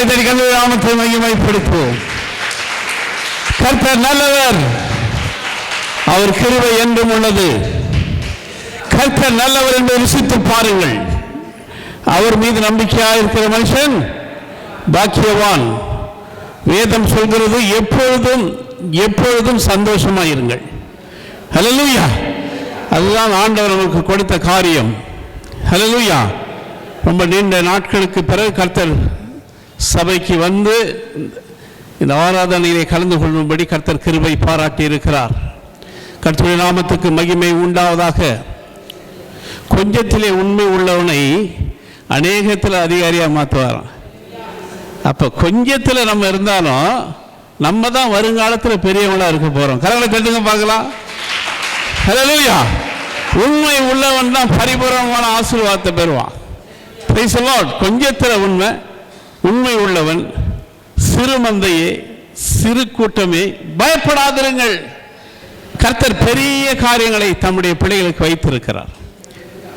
கரத்தை நாமத்தை மகிமைப்படுத்துவோம். கர்த்தர் நல்லவர், அவர் கிருபை என்றும் உள்ளது. கர்த்தர் நல்லவர் என்று ருசித்து பாருங்கள். அவர் மீது நம்பிக்கையாக இருக்கிற மனுஷன் பாக்கியவான். வேதம் சொல்கிறது எப்பொழுதும் எப்பொழுதும் சந்தோஷமாயிருங்கள். ஹல்லேலூயா. அதுதான் ஆண்டவர் நமக்கு கொடுத்த காரியம். ஹல்லேலூயா. ரொம்ப நீண்ட நாட்களுக்கு பிறகு கர்த்தர் சபைக்கு வந்து இந்த ஆராதனையிலே கலந்து கொள்ளும்படி கர்த்தர் கிருபை பாராட்டி இருக்கிறார். கர்த்தருடைய நாமத்துக்கு மகிமை உண்டாவதாக. கொஞ்சத்திலே உண்மை உள்ளவனை அநேகத்தில் அதிகாரியாக மாற்றுவாராம். அப்போ கொஞ்சத்தில் நம்ம இருந்தாலும் நம்ம தான் வருங்காலத்தில் பெரியவங்களா இருக்க போகிறோம். கரங்களை கட்டுங்க பார்க்கலாம். ஹல்லேலூயா. உண்மை உள்ளவன் தான் பரிபூர்ணமான ஆசீர்வாதத்தை பெறுவான். Price the Lord. கொஞ்சத்தில் உண்மை உள்ளவன், சிறு மந்தையே, சிறு கூட்டமே, பயப்படாதிருங்கள். கர்த்தர் பெரிய காரியங்களை தம்முடைய பிள்ளைகளுக்கு வைத்திருக்கிறார்.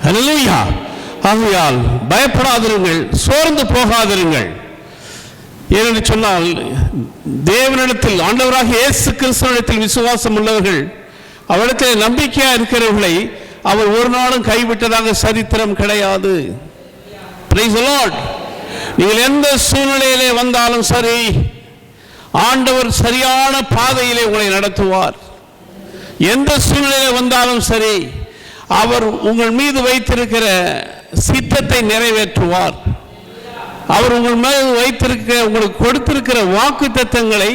ஹல்லேலூயா. ஆகையால் பயப்படாதிருங்கள், சோர்ந்து போகாதிருங்கள். ஏனென்று சொன்னால் தேவனிடத்தில், ஆண்டவராக இயேசு கிறிஸ்துவிடத்தில் விசுவாசம் உள்ளவர்கள், அவரிடத்தில் நம்பிக்கையாக இருக்கிறவர்களை அவர் ஒரு நாளும் கைவிட்டதாக சரித்திரம் கிடையாது. Price the Lord. நீங்கள் எந்த சூழ்நிலையிலே வந்தாலும் சரி, ஆண்டவர் சரியான பாதையிலே உங்களை நடத்துவார். எந்த சூழ்நிலையிலே வந்தாலும் சரி, அவர் உங்கள் மீது வைத்திருக்கிற சித்தத்தை நிறைவேற்றுவார். அவர் உங்கள் மீது வைத்திருக்கிற, உங்களுக்கு கொடுத்திருக்கிற வாக்குத்தத்தங்களை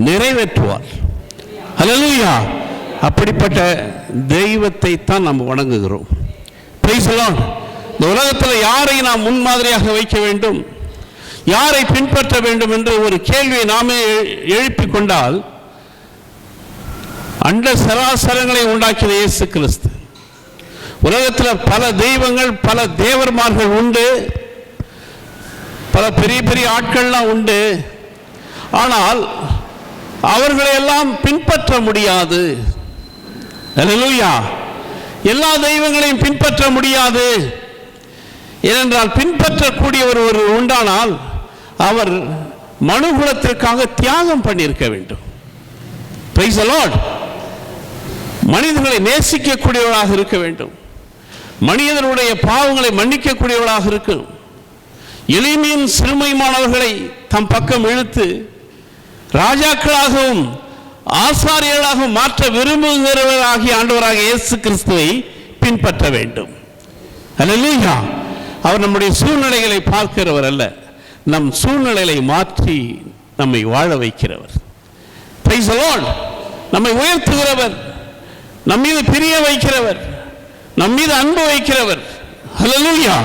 நிறைவேற்றுவார். ஹல்லேலூயா. அப்படிப்பட்ட தெய்வத்தை தான் நாம் வணங்குகிறோம். Price the Lord. இந்த உலகத்தில் யாரை நாம் முன்மாதிரியாக வைக்க வேண்டும், யாரை பின்பற்ற வேண்டும் என்று ஒரு கேள்வியை நாமே எழுப்பிக் கொண்டால், அண்ட சராசரங்களை உண்டாக்கிய இயேசு கிறிஸ்து. உலகத்தில் பல தெய்வங்கள், பல தேவர்மார்கள் உண்டு, பல பெரிய பெரிய ஆட்கள்லாம் உண்டு. ஆனால் அவர்களை எல்லாம் பின்பற்ற முடியாது. ஹல்லேலூயா. எல்லா தெய்வங்களையும் பின்பற்ற முடியாது. ஏனென்றால் பின்பற்றக்கூடிய ஒரு உண்டானால் அவர் மனுகுலத்திற்காக தியாகம் பண்ணியிருக்க வேண்டும். Price the Lord. மனிதர்களை நேசிக்கக்கூடியவர்களாக இருக்க வேண்டும். மனிதனுடைய பாவங்களை மன்னிக்கக்கூடியவர்களாக இருக்கும். எளிமையும் சிறுமையுமானவர்களை தம் பக்கம் இழுத்து ராஜாக்களாகவும் ஆசாரியர்களாகவும் மாற்ற விரும்புகிறவராகிய ஆண்டவராக இயேசு கிறிஸ்துவை பின்பற்ற வேண்டும். ஹல்லேலூயா. அவர் நம்முடைய சூழ்நிலைகளை பார்க்கிறவர் அல்ல, நம் சூழ்நிலைகளை மாற்றி நம்மை வாழ வைக்கிறவர். Price the Lord. நம்மை உயர்த்துகிறவர், நம் மீது பிரிய வைக்கிறவர், நம் மீது அன்பு வைக்கிறவர். ஹல்லேலூயா.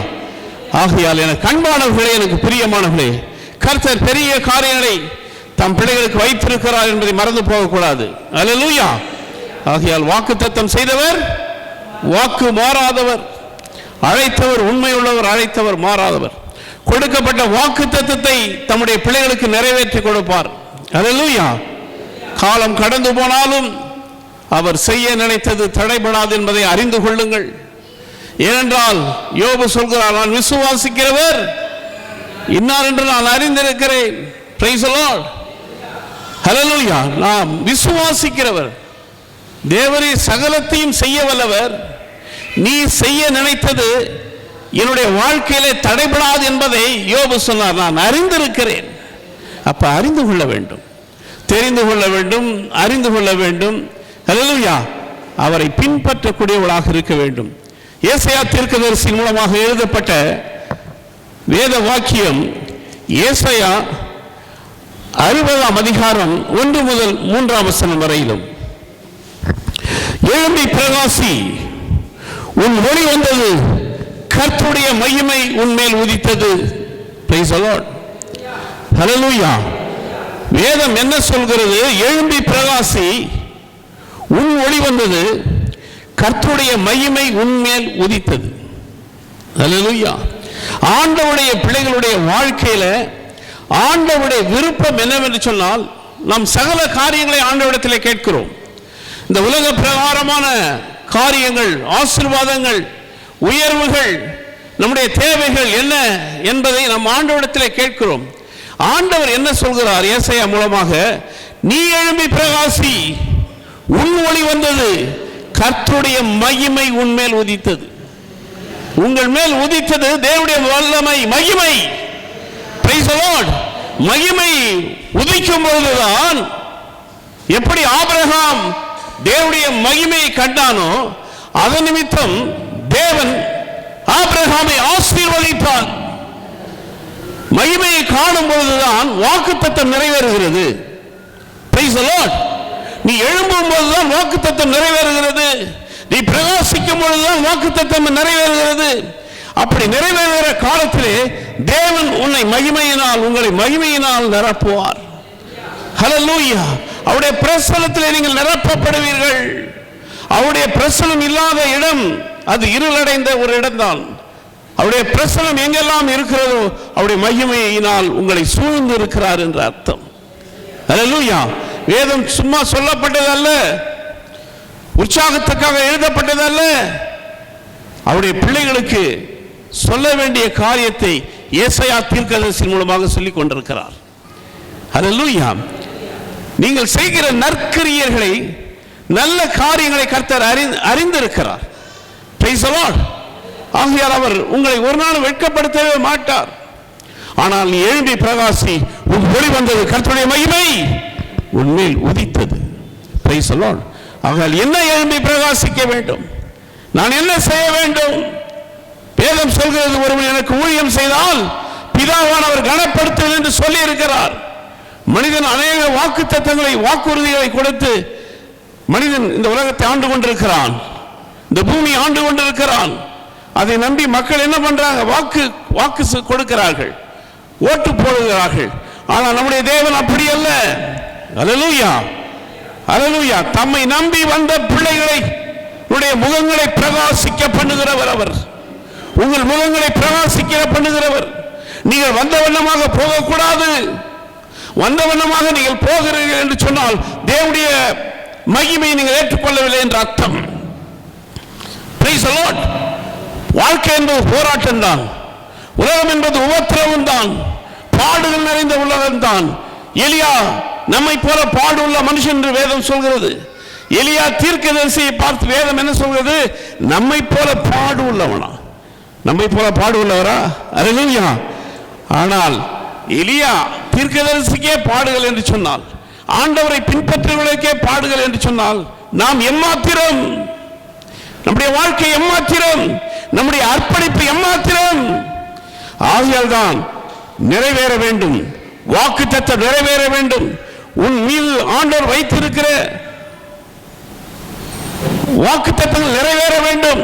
ஆகையால் எனக்கு அன்பானவர்களே, எனக்கு பிரியமானவர்களே, கர்த்தர் பெரிய காரியங்களை தம் பிள்ளைகளுக்கு வைத்திருக்கிறார் என்பதை மறந்து போகக்கூடாது. ஹல்லேலூயா. ஆகையால் வாக்குத்தத்தம் செய்தவர் வாக்கு மாறாதவர், அழைத்தவர் உண்மையுள்ளவர், அழைத்தவர் மாறாதவர். கொடுக்கப்பட்ட வாக்குத்தத்தத்தை தம்முடைய பிள்ளைகளுக்கு நிறைவேற்றி கொடுப்பார். ஹல்லேலூயா. காலம் கடந்து போனாலும் அவர் செய்ய நினைத்தது தடைபடாது என்பதை அறிந்து கொள்ளுங்கள். ஏனென்றால் யோபு சொல்கிறார், நான் விசுவாசிக்கிறவர் இன்னார் என்று நான் அறிந்திருக்கிறேன். Praise the Lord. ஹல்லேலூயா. நாம் விசுவாசிக்கிறவர், தேவரே சகலத்தையும் செய்ய வல்லவர், நீ செய்ய நினைத்தது என்னுடைய வாழ்க்கையிலே தடைபடாது என்பதை யோபு சொன்னார். நான் அறிந்திருக்கிறேன். அப்ப அறிந்து கொள்ள வேண்டும், தெரிந்து கொள்ள வேண்டும், அறிந்து கொள்ள வேண்டும். ஹல்லேலூயா. அவரை பின்பற்றக்கூடியவர்களாக இருக்க வேண்டும். ஏசாயா தீர்க்கதரிசியின் மூலமாக எழுதப்பட்ட வேத வாக்கியம் ஏசாயா 60ஆம் அதிகாரம் 1 முதல் 3ஆம் வசனம் வரையிலும், எழும்பி பிரகாசி, உன் ஒளி வந்தது, கர்த்தருடைய மகிமை உன்மேல் உதித்தது. Praise the Lord. ஹல்லேலூயா. வேதம் என்ன சொல்கிறது? எழும்பி பிரகாசி, உன் ஒளி வந்தது, கர்த்தருடைய மகிமை உன்மேல் உதித்தது. ஹல்லேலூயா. ஆண்டவருடைய பிள்ளைகளுடைய வாழ்க்கையில ஆண்டவருடைய விருப்பம் என்னவென்று சொன்னால், நாம் சகல காரியங்களை ஆண்டவரிடத்தில் கேட்கிறோம். இந்த உலக பிரகாரமான காரியங்கள், ஆசீர்வாதங்கள், உயர்வுகள், நம்முடைய தேவைகள் என்ன என்பதை நாம் ஆண்டவரிடத்தில் கேட்கிறோம். ஆண்டவர் என்ன சொல்கிறார் ஏசாயா மூலமாக? நீ எழும்பி பிரகாசி, உன் ஒளி வந்தது, கர்த்தருடைய மகிமை உன்மேல் உதித்தது. உங்கள் மேல் உதித்தது தேவனுடைய வல்லமை, மகிமை. Price the Lord. மகிமை உதிக்கும் பொழுதுதான், எப்படி ஆபிரகாம் தேவனுடைய மகிமையை கண்டானோ அதன் நிமித்தம் தேவன் ஆபிரகாமை ஆசீர்வதித்தார். மகிமையை காணும் பொழுதுதான் வாக்குத்தத்தம் நிறைவேறுகிறது. Praise the Lord. நீ எழும்பும் போதுதான் வாக்குத்தத்தம் நிறைவேறுகிறது. நீ பிரகாசிக்கும் பொழுதுதான் வாக்குத்தத்தம் நிறைவேறுகிறது. அப்படி நிறைவேறுகிற காலத்திலே தேவன் உன்னை மகிமையினால், உங்களை மகிமையினால் நிரப்புவார். ஹல்லேலூயா. அவருடைய பிரசன்னத்திலே நீங்கள் நிரப்பப்படுவீர்கள். அவருடைய பிரசன்னம் இல்லாத இடம் அது இருளடைந்த ஒரு இடம்தான். அவருடைய பிரசன்னம் எங்கெல்லாம் இருக்கிறதோ அவருடைய மகிமையினால் உங்களை சூழ்ந்து இருக்கிறார் என்ற அர்த்தம். ஹல்லேலூயா. வேதம் சும்மா சொல்லப்பட்டதல்ல, உற்சாகத்துக்காக எழுதப்பட்டதல்ல. அவருடைய பிள்ளைகளுக்கு சொல்ல வேண்டிய காரியத்தை ஏசாயா தீர்க்கதரிசி மூலமாக சொல்லிக் கொண்டிருக்கிறார். ஹல்லேலூயா. நீங்கள் செய்கிற நற்கிரியைகளை, நல்ல காரியங்களை கர்த்தர் அறிந்திருக்கிறார். Price the Lord. ஆகையால் அவர் உங்களை ஒரு நாள் வெட்கப்படுத்தவே மாட்டார். ஆனால் நீ எழும்பி பிரகாசி, உன் ஒளி வந்தது, கர்த்தருடைய மகிமை உன்மேல் உதித்தது. Praise the Lord. ஆகையால் என்ன எழும்பி பிரகாசிக்க வேண்டும்? நான் என்ன செய்ய வேண்டும்? வேதம் சொல்கிறது, ஒருவன் எனக்கு ஊழியம் செய்தால் பிதாவானவர் கனப்படுத்துவது என்று சொல்லி இருக்கிறார். மனிதன் அநேக வாக்குத்தத்தங்களை, வாக்குறுதிகளை கொடுத்து மனிதன் இந்த உலகத்தை ஆண்டு கொண்டிருக்கிறான், இந்த பூமி ஆண்டு கொண்டிருக்கிறான். அதை நம்பி மக்கள் என்ன பண்றாங்க? வாக்கு கொடுக்கிறார்கள், ஓட்டு போடுகிறார்கள். ஆனால் நம்முடைய தேவன் அப்படி அல்ல. ஹல்லேலூயா, ஹல்லேலூயா. தம்மை நம்பி வந்த பிள்ளைகளை முகங்களை பிரகாசிக்க பண்ணுகிறவர் அவர். உங்கள் முகங்களை பிரகாசிக்க பண்ணுகிறவர். நீங்கள் வந்த வண்ணமாக போகக்கூடாது. வந்த வண்ணமாக நீங்கள் போகிறீர்கள் என்று சொன்னால் தேவனுடைய மகிமையை நீங்கள் ஏற்றுக்கொள்ளவில்லை என்ற அர்த்தம். Price the Lord. வாழ்க்கை என்பது போராட்டம் தான். உலகம் என்பது உபத்திரவம் தான், பாடுகள் நிறைந்த உலகம் தான். எலியா நம்மை போல பாடு உள்ள மனுஷன் என்று வேதம் சொல்கிறது. எலியா தீர்க்கதரிசியை பார்த்து வேதம் என்ன சொல்கிறது? நம்மை போல பாடு உள்ளவனா? நம்மை போல பாடு உள்ளவரா? ஹல்லேலூயா. ஆனால் எலியா தீர்க்கதரிசிக்கே பாடுகள் என்று சொன்னால், ஆண்டவரை பின்பற்றுவதற்கே பாடுகள் என்று சொன்னால், நாம் எம்மாத்திரம்? நம்முடைய வாழ்க்கை எம்மாத்திரம்? நம்முடைய அர்ப்பணிப்பு எம்மாத்திரம்? ஆகையால் தான் நிறைவேற வேண்டும், வாக்குத்தத்தம் நிறைவேற வேண்டும். உன் மீது ஆண்டவர் வைத்திருக்கிற வாக்குத்தத்தங்கள் நிறைவேற வேண்டும்.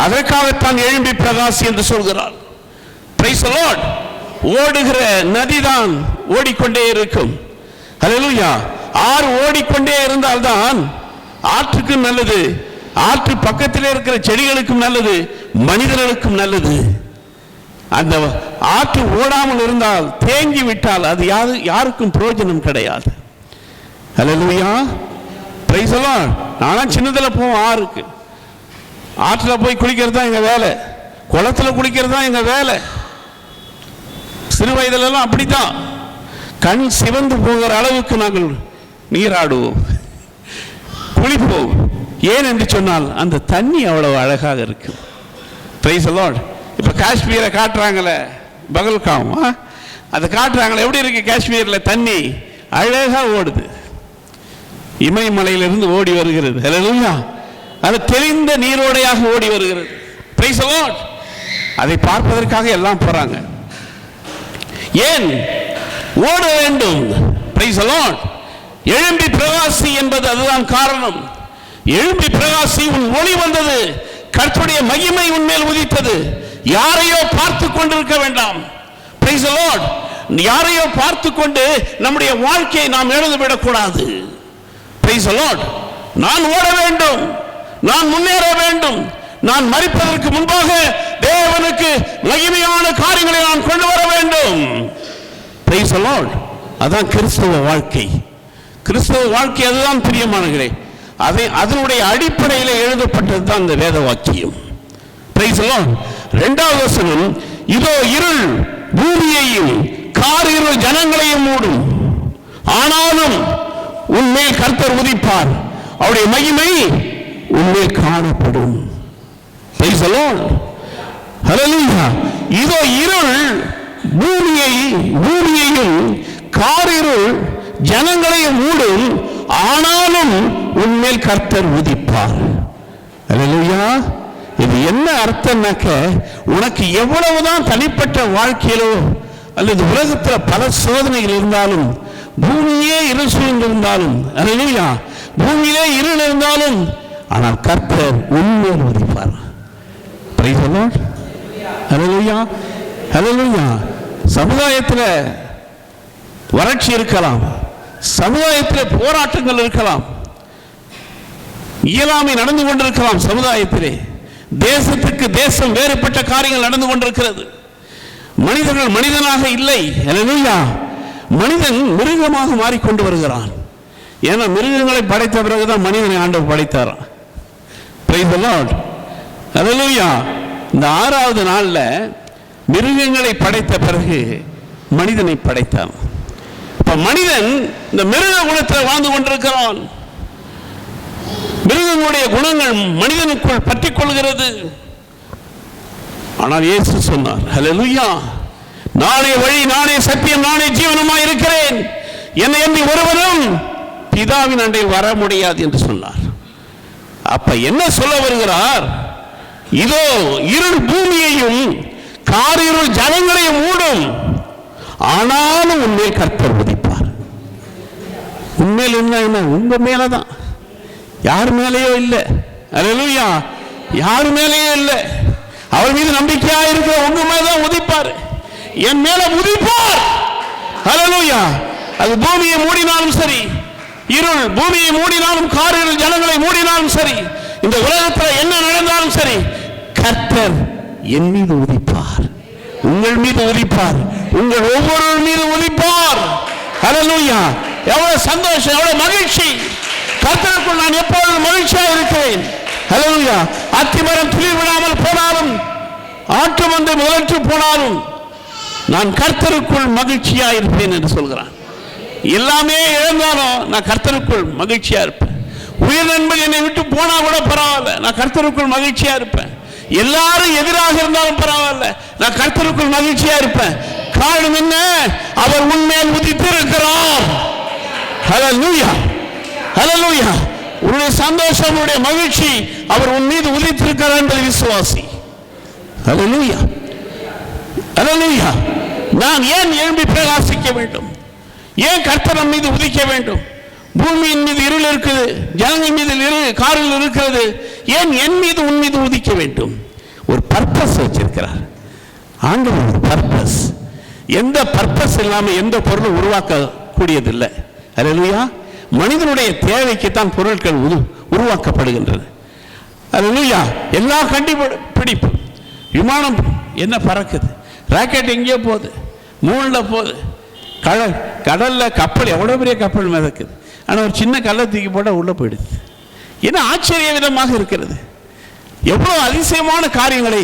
அதற்காகத்தான் எழும்பி பிரகாசி என்று சொல்கிறார். Price the Lord. ஓடுகிற நதிதான் ஓடிக்கொண்டே இருக்கும். ஹல்லேலூயா. ஆறு ஓடிக்கொண்டே இருந்தால்தான் ஆற்றுக்கும் நல்லது, ஆற்று பக்கத்திலே இருக்கிற செடிகளுக்கும் நல்லது, மனிதர்களுக்கும் நல்லது. அந்த ஆற்று ஓடாமல் இருந்தால், தேங்கி விட்டால் அது யாருக்கும் பிரயோஜனம் கிடையாது. ஹல்லேலூயா. Praise the Lord. நானும் சின்னதில் போவோம் ஆறுக்கு, ஆற்றில் போய் குளிக்கிறது தான் எங்கள் வேலை, குளத்தில் குளிக்கிறது தான் எங்கள் வேலை. சிறு வயதிலெல்லாம் அப்படித்தான். கண் சிவந்து போகிற அளவுக்கு நாங்கள் நீராடுவோம், குளிப்போம். ஏன் என்று சொன்னால் அந்த தண்ணி அவ்வளவு அழகாக இருக்கு. Price the Lord. இப்போ காஷ்மீரை காட்டுறாங்களே, பகல்காம், அதை காட்டுறாங்களே, எப்படி இருக்கு காஷ்மீரில் தண்ணி? அழகாக ஓடுது, இமயமலையிலிருந்து ஓடி வருகிறது. ஹல்லேலூயா. அது தெளிந்த நீரோடையாக ஓடி வருகிறது. Price the Lord. அதை பார்ப்பதற்காக எல்லாம் போறாங்க. ஏன் ஓட வேண்டும்? Price the Lord. எழும்பி பிரகாசி என்பது அதுதான் காரணம். எழும்பி பிரகாசி, உன் ஒளி வந்தது, கர்த்தருடைய மகிமை உன்மேல் உதித்தது. யாரையோ பார்த்து கொண்டிருக்க வேண்டாம். Price the Lord. யாரையோ பார்த்து கொண்டு நம்முடைய வாழ்க்கையை நாம் எழுதிவிடக் கூடாது. Price the Lord. நான் ஓட வேண்டும், நான் முன்னேற வேண்டும். நான் மரிப்பதற்கு முன்பாக தேவனுக்கு மகிமையான காரியங்களை நான் கொண்டு வர வேண்டும். Price the Lord. அதான் கிறிஸ்தவ வாழ்க்கை. கிறிஸ்தவ வாழ்க்கை அதுதான் பிரியமானவர்களே. அதனுடைய அடிப்படையில் எழுதப்பட்டது தான் இந்த வேத வாக்கியம். Price the Lord. 2வது வசனம், இதோ இருள் பூமியையும் காரிருள் ஜனங்களையும் மூடும், ஆனாலும் உன்மேல் கர்த்தர் உதிப்பார், அவருடைய மகிமை உன்மேல் காணப்படும். Praise the Lord. Hallelujah. இதோ இருள் பூமியையும் காரிருள் ஜனங்களையும் மூடும், ஆனாலும் உன்மேல் கர்த்தர் உதிப்பார். Hallelujah. இது என்ன அர்த்தம்னாக்க, உனக்கு எவ்வளவுதான் தனிப்பட்ட வாழ்க்கையிலோ அல்லது உலகத்தில் பல சோதனைகள் இருந்தாலும், பூமியே இருள் சூழ்ந்திருந்தாலும், அல்லேலூயா, பூமியிலே இருள் இருந்தாலும், ஆனால் கர்த்தர் உன்மேல் உதிப்பார். Price the Lord. அல்லேலூயா, அல்லேலூயா. சமுதாயத்தில் வறட்சி இருக்கலாம், சமுதாயத்தில் போராட்டங்கள் இருக்கலாம், இயலாமை நடந்து கொண்டிருக்கலாம், சமுதாயத்திலே தேசத்துக்கு தேசம் வேறுபட்ட காரியங்கள் நடந்து கொண்டிருக்கிறது. மனிதர்கள் மனிதனாக இல்லை. அல்லேலூயா. மனிதன் மிருகமாக மாறிக்கொண்டு வருகிறான். ஏன்னா மிருகங்களை படைத்த பிறகுதான் மனிதனை ஆண்டவர் படைத்தாராம். Price the Lord. அல்லேலூயா. இந்த 6வது நாள்ல மிருகங்களை படைத்த பிறகு மனிதனை படைத்தான். இப்ப மனிதன் இந்த மிருக குணத்தில் வாழ்ந்து கொண்டிருக்கிறான். மிருகங்களுடைய குணங்கள் மனிதனுக்குள் பற்றிக் கொள்கிறது. ஆனால் இயேசு சொன்னார், ஹல்லேலூயா, நானே வழி, நானே சத்தியம், நானே ஜீவனுமாய் இருக்கிறேன், என்னை அன்றி ஒருவனும் பிதாவின் அண்டையில் வர முடியாது என்று சொன்னார். அப்ப என்ன சொல்ல வருகிறார்? இதோ இருள் பூமியையும் காரிருள் ஜனங்களையும் மூடும், ஆனாலும் உன்மேல் கர்த்தர் உதிப்பார். உண்மையில் என்ன? உங்க மேலதான், யார் மேலேயோ இல்லை. அல்லேலூயா. யார் மேலேயோ இல்லை. அவர் மீது நம்பிக்கையா இருக்கிற உங்க மேலதான் உதிப்பார். என் மேல உதிப்பார். அல்லேலூயா. அது பூமியை மூடினாலும் சரி, இருள் பூமியை மூடினாலும், காரிருள் ஜனங்களை மூடினாலும் சரி, இந்த உலகத்தில் என்ன நடந்தாலும் சரி, கர்த்தர் என் மீது உதிப்பார், உங்கள் மீது உதிப்பார், உங்கள் ஒவ்வொரு மீது உதிப்பார். அல்லேலூயா. எவ்வளவு சந்தோஷம், எவ்வளவு மகிழ்ச்சி! கர்த்தருக்குள் நான் எப்பொழுதும் மகிழ்ச்சியாக இருக்கிறேன். அல்லேலூயா. அத்திமரம் துளிர் விடாமல் போனாலும், ஆட்டு மந்தை முதலற்று போனாலும், நான் கர்த்தருக்குள் மகிழ்ச்சியா இருப்பேன் என்று சொல்கிறான். எல்லாமே இழந்தாலும் நான் கர்த்தருக்குள் மகிழ்ச்சியா இருப்பேன். உயிர் நண்பன் என்னை விட்டு போனா கூட பரவாயில்ல, நான் கர்த்தருக்குள் மகிழ்ச்சியா இருப்பேன். எல்லாரும் எதிராக இருந்தாலும் பரவாயில்ல, நான் கர்த்தருக்குள் மகிழ்ச்சியா இருப்பேன். காரணம் என்ன? அவர் உன்மேல் உதித்திருக்கிறார். ஹல்லேலூயா, ஹல்லேலூயா. உன்னுடைய சந்தோஷம், உன்னுடைய மகிழ்ச்சி, அவர் உன் மீது உதித்திருக்கிறார் என்பதை விசுவாசி. ஹல்லேலூயா, ஹல்லேலூயா. நான் ஏன் எழும்பி பிரகாசிக்க வேண்டும்? ஏன் கர்த்தர் நம் மீது உதிக்க வேண்டும்? பூமியின் மீது இருள் இருக்குது, ஜனங்கள் மீது காரில் இருக்கிறது, ஏன் என் மீது உன் மீது உதிக்க வேண்டும்? ஒரு பர்பஸ் வச்சிருக்கிறார் ஆண்டவர். ஒரு பர்பஸ். எந்த பர்பஸ் இல்லாமல் எந்த பொருளும் உருவாக்க கூடியதில்லை. அல்லேலூயா. மனிதனுடைய தேவைக்குத்தான் பொருட்கள் உருவாக்கப்படுகின்றன. அல்லேலூயா. எல்லா கண்டுபிடிப்பு, விமானம் என்ன பறக்குது, ராக்கெட் எங்கேயோ போகுது, மூணில் போகுது, கடலில் கப்பல் எவ்வளோ பெரிய கப்பல் மிதக்குது, ஆனால் ஒரு சின்ன கல்லை தூக்கி போட்டால் உள்ளே போயிடுது. என்ன ஆச்சரிய விதமாக இருக்கிறது! எவ்வளோ அதிசயமான காரியங்களை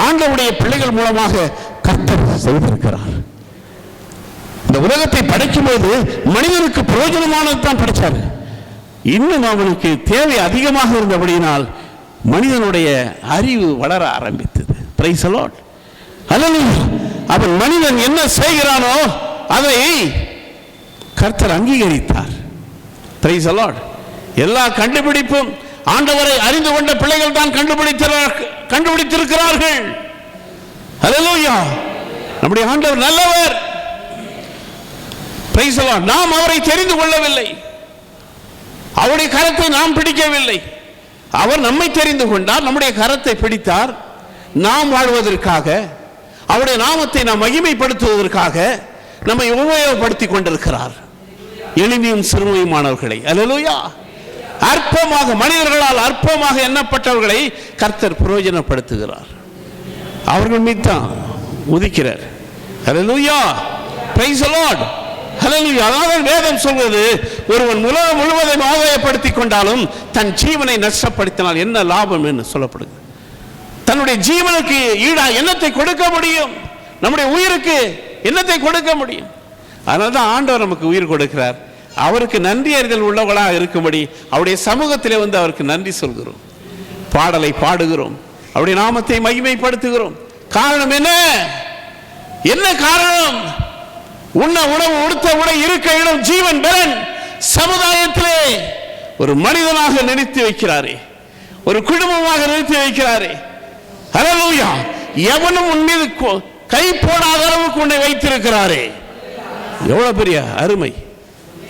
ஆண்டவருடைய பிள்ளைகள் மூலமாக கர்த்தர் செய்திருக்கிறார். இந்த உலகத்தை படைக்கும்போது மனிதனுக்கு பிரயோஜனமானது தான் படைச்சார். இன்னும் அவனுக்கு தேவை அதிகமாக இருந்தபடியினால் மனிதனுடைய அறிவு வளர ஆரம்பித்தது. Praise the Lord. அல்லேலூயா. அவன் மனிதன் என்ன செய்கிறானோ அதை கர்த்தர் அங்கீகரித்தார். Price the Lord. எல்லா கண்டுபிடிப்பும் ஆண்டவரை அறிந்து கொண்ட பிள்ளைகள் தான் கண்டுபிடித்திருக்கிறார்கள். அல்லேலூயா. நம்முடைய ஆண்டவர் நல்லவர். Price the Lord. நாம் அவரை தெரிந்து கொள்ளவில்லை, அவருடைய கரத்தை நாம் பிடிக்கவில்லை. அவர் நம்மை தெரிந்து கொண்டார், நம்முடைய கரத்தை பிடித்தார். நாம் வாழ்வதற்காக, அவருடைய நாமத்தை நாம் மகிமைப்படுத்துவதற்காக நம்மை உபயோகப்படுத்திக் கொண்டிருக்கிறார். எளிமையும் சிறுமையுமானவர்களை, அல்லேலூயா, அற்பமாக, மனிதர்களால் அற்பமாக எண்ணப்பட்டவர்களை கர்த்தர் பிரயோஜனப்படுத்துகிறார். அவர்கள் மீது தான் உதிக்கிறார். அல்லேலூயா. Price the Lord. அல்லேலூயா. அதாவது வேதம் சொல்வது, ஒருவன் உலகம் முழுவதையும் ஆதாயப்படுத்திக் கொண்டாலும் தன் ஜீவனை நஷ்டப்படுத்தினால் என்ன லாபம் என்று சொல்லப்படுது. தன்னுடைய ஜீவனுக்கு ஈடா எண்ணத்தை கொடுக்க முடியும், நம்முடைய உயிருக்கு என்னத்தை கொடுக்க முடியும்? அதனால தான் ஆண்டவர் நமக்கு உயிர் கொடுக்கிறார். அவருக்கு நன்றி அறிதல் உள்ளவர்களாக இருக்கும்படி அவருடைய சமூகத்திலே வந்து அவருக்கு நன்றி சொல்கிறோம், பாடலை பாடுகிறோம், அவருடைய நாமத்தை மகிமைப்படுத்துகிறோம். காரணம் என்ன? என்ன காரணம்? உண்ண உணவு, உடுத்த உடை, இருக்க இடம், ஜீவன் பலன் சமுதாயத்திலே ஒரு மனிதனாக நிறுத்தி வைக்கிறாரே, ஒரு குடும்பமாக நிறுத்தி வைக்கிறாரே. ஹல்லேலூயா! எவனும் உன் மீது கை போடாத அளவுக்கு உன்னை வைத்திருக்கிறாரே. எவ்வளவு பெரிய அருமை!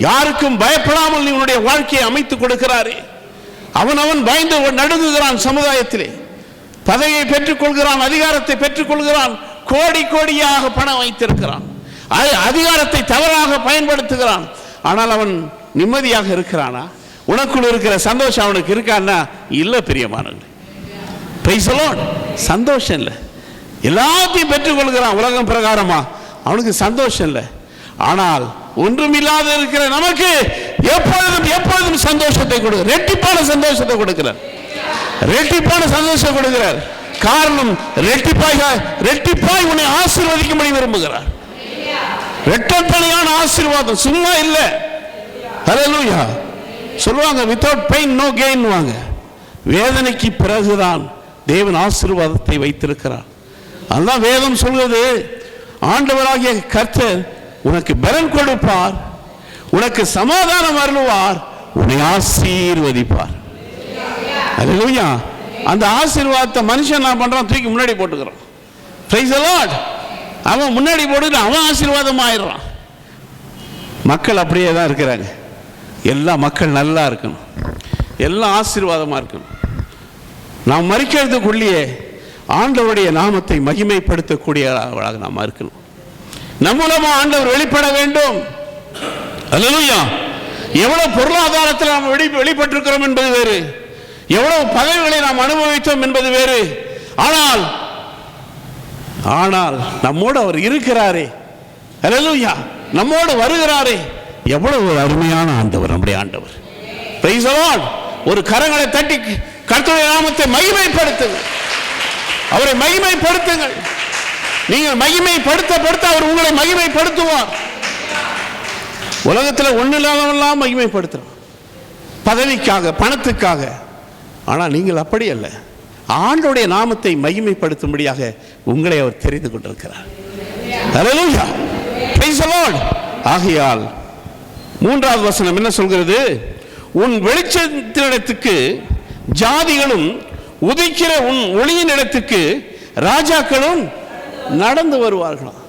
யாருக்கும் பயப்படாமல் நீ உன்னுடைய வாழ்க்கையை அமைத்துக் கொடுக்கிறாரே. அவன் பயந்து நடுங்குகிறான், சமுதாயத்திலே பதவியை பெற்றுக் கொள்கிறான், அதிகாரத்தை பெற்றுக் கொள்கிறான், கோடி கோடியாக பணம் வைத்திருக்கிறான், அதிகாரத்தை தவறாக பயன்படுத்துகிறான். ஆனால் அவன் நிம்மதியாக இருக்கிறானா? உனக்குள் இருக்கிற சந்தோஷம் அவனுக்கு இருக்கான்னா? இல்லை பிரியமானவர்களே. Price the Lord. சந்தோஷம் இல்லை. எல்லாத்தையும் பெற்றுக்கொள்கிறான் உலகம் பிரகாரமா, அவனுக்கு சந்தோஷம் இல்லை. ஆனால் ஒன்றுமில்லாத இருக்கிற நமக்கு எப்பொழுதும் எப்பொழுதும் சந்தோஷத்தை கொடுக்கிறார், ரெட்டிப்பான சந்தோஷத்தை கொடுக்கிறார், ரெட்டிப்பான சந்தோஷம் கொடுக்கிறார். காரணம், ரெட்டிப்பாய் உன்னை ஆசீர்வதிக்கும்படி விரும்புகிறார். ரெட்டப்படையான ஆசீர்வாதம், சும்மா இல்லை. ஹல்லேலூயா! சொல்லுவாங்க வித்தவுட் பெயின் நோ கெயின் வாங்க. வேதனைக்கு பிறகுதான் தேவன் ஆசீர்வாதத்தை வைத்திருக்கிறார். அதுதான் வேதம் சொல்வது, ஆண்டவராகிய கர்த்தர் உனக்கு பலன் கொடுப்பார், உனக்கு சமாதானம் அருளுவார், உன்னை ஆசீர்வதிப்பார். ஹல்லேலூயா! அந்த ஆசீர்வாதத்தை மனுஷன் நான் பண்றான், தூக்கி முன்னாடி போட்டுக்கிறான். Price the Lord. அவன் முன்னாடி போட்டு அவன் ஆசீர்வாதம் ஆயிடுறான். மக்கள் அப்படியே தான் இருக்கிறாங்க. எல்லா மக்கள் நல்லா இருக்கணும், எல்லாம் ஆசீர்வாதமாக இருக்கணும். நாம் மரிக்கிறதுக்குள்ளேயே ஆண்டவருடைய நாமத்தை மகிமைப்படுத்தக்கூடியவர்களாக நாம் இருக்கணும். நம் மூலமா ஆண்டவர் வெளிப்பட வேண்டும். அல்லேலூயா! எவ்வளவு பொருளாதாரத்தில் நாம் வெளிப்பட்டிருக்கிறோம் என்பது வேறு, எவ்வளவு பதவிகளை நாம் அனுபவித்தோம் என்பது வேறு. ஆனால் நம்மோடு அவர் இருக்கிறாரே. அல்லேலூயா! நம்மோடு வருகிறாரே. எவ்வளவு ஒரு அருமையான ஆண்டவர் நம்முடைய ஆண்டவர். Price the Lord. ஒரு கரங்களை தட்டி கர்த்தருடைய நாமத்தை மகிமைப்படுத்துங்கள், அவரை மகிமைப்படுத்துங்கள். நீங்கள் மகிமைப்படுத்த அவர் உங்களை மகிமைப்படுத்துவார். உலகத்தில் ஒன்றும் இல்லாதவெல்லாம் மகிமைப்படுத்துறோம், பதவிக்காக, பணத்துக்காக. ஆனால் நீங்கள் அப்படி அல்ல. ஆண்டவருடைய நாமத்தை மகிமைப்படுத்தும்படியாக உங்களை அவர் தெரிந்து கொண்டிருக்கிறார். ஹல்லேலூயா! Praise the Lord. ஆகையால் 3வது வசனம் என்ன சொல்கிறது? உன் வெளிச்சத்தினிடத்துக்கு ஜாதிகளும், உதிக்கிற உன் ஒளியின் இடத்துக்கு ராஜாக்களும் நடந்து வருவார்களாம்.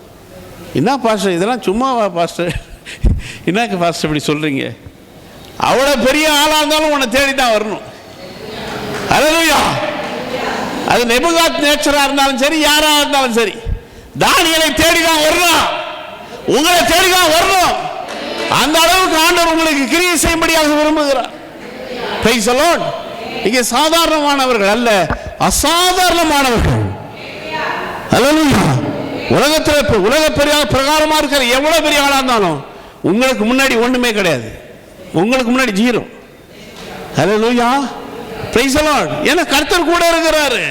என்ன பாஸ்டர், இதெல்லாம் சும்மாவா பாஸ்டர்? என்னக்கு பாஸ்டர் இப்படி சொல்றீங்க? அவ்வளவு பெரிய ஆளா இருந்தாலும் உன்னை தேடி தான் வரணும். ஹல்லேலூயா! அது நேபுகாத் நேச்சரா இருந்தாலும் சரி, யாரா இருந்தாலும் சரி, தானியேலை தேடி தான் வரணும், உங்களை தேடி தான் வரணும். அந்த அளவுக்கு ஆண்டவர் உங்களுக்கு கிரியை செய்யும்படியாக விரும்புகிறார். Price the Lord. இங்கே சாதாரணமானவர்கள் அல்ல, அசாதாரணமானவர்கள். ஹல்லேலூயா! உலகத்தில் உலக பெரிய பிரகாரமா இருக்கிற எவ்வளவு பெரிய ஆளா இருந்தாலும் உங்களுக்கு முன்னாடி ஒண்ணுமே கிடையாது, உங்களுக்கு முன்னாடி zero. Hallelujah! Praise the Lord. ஏன்னா கர்த்தர் கூட இருக்கிறாரு.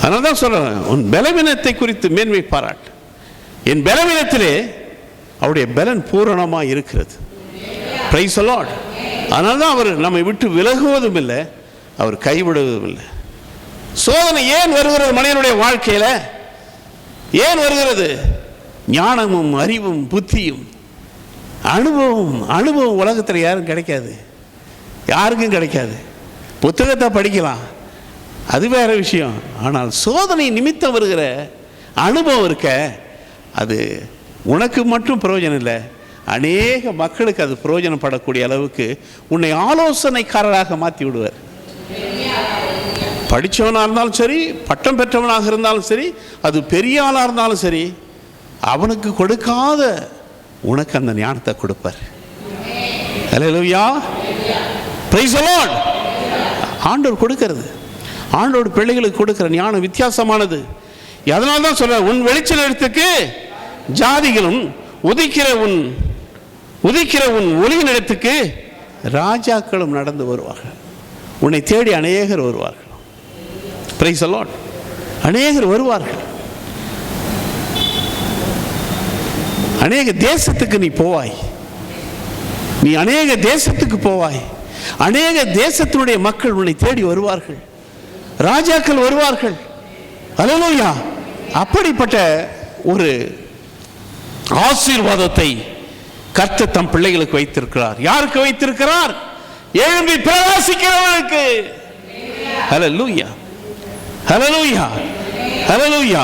அதனால தான் சொல்றேன், உன் பலவீனத்தை குறித்து மேன்மை பாராட்டு. என் பலவீனத்திலே அவருடைய பலன் பூரணமாக இருக்கிறது. Price the Lord. அதனால தான் அவர் நம்மை விட்டு விலகுவதும் இல்லை, அவர் கைவிடுவதும் இல்லை. சோதனை ஏன் வருகிறது மனிதனுடைய வாழ்க்கையில்? ஏன் வருகிறது? ஞானமும் அறிவும் புத்தியும் அனுபவம் உலகத்தில் யாரும் கிடைக்காது, யாருக்கும் கிடைக்காது. புத்தகத்தை படிக்கலாம், அது வேற விஷயம். ஆனால் சோதனை நிமித்தம் வருகிற அனுபவம் இருக்க, அது உனக்கு மட்டும் பிரயோஜனம் இல்லை, அநேக மக்களுக்கு அது பிரயோஜனப்படக்கூடிய அளவுக்கு உன்னை ஆலோசனைக்காரராக மாற்றி விடுவார். படித்தவனாக இருந்தாலும் சரி, பட்டம் பெற்றவனாக இருந்தாலும் சரி, அது பெரிய ஆளாக இருந்தாலும் சரி, அவனுக்கு கொடுக்காத உனக்கு அந்த ஞானத்தை கொடுப்பார். ஹல்லேலூயா! Praise the Lord. ஆண்டவர் கொடுக்கிறது, ஆண்டோட பிள்ளைகளுக்கு கொடுக்கிற ஞானம் வித்தியாசமானது. அதனால தான் சொல்ற, உன் வெளிச்ச இடத்துக்கு ஜாதிகளும், உதிக்கிற உன் ஒளியின் இடத்துக்கு ராஜாக்களும் நடந்து வருவார்கள். உன்னை தேடி அநேகர் வருவார்கள். Price the Lord. அநேகர் வருவார்கள். அநேக தேசத்துக்கு நீ போவாய், நீ அநேக தேசத்துக்கு போவாய். அநேக தேசத்தினுடைய மக்கள் உன்னை தேடி வருவார்கள், ராஜாக்கள் வருவார்கள். அல்லேலூயா. அப்படிப்பட்ட ஒரு ஆசீர்வாதத்தை கர்த்தர் தம் பிள்ளைகளுக்கு வைத்திருக்கிறார். யாருக்கு வைத்திருக்கிறார்? எழும்பி பிரகாசிக்கிறவர்களுக்கு. ஹல்லேலூயா, ஹல்லேலூயா, ஹல்லேலூயா.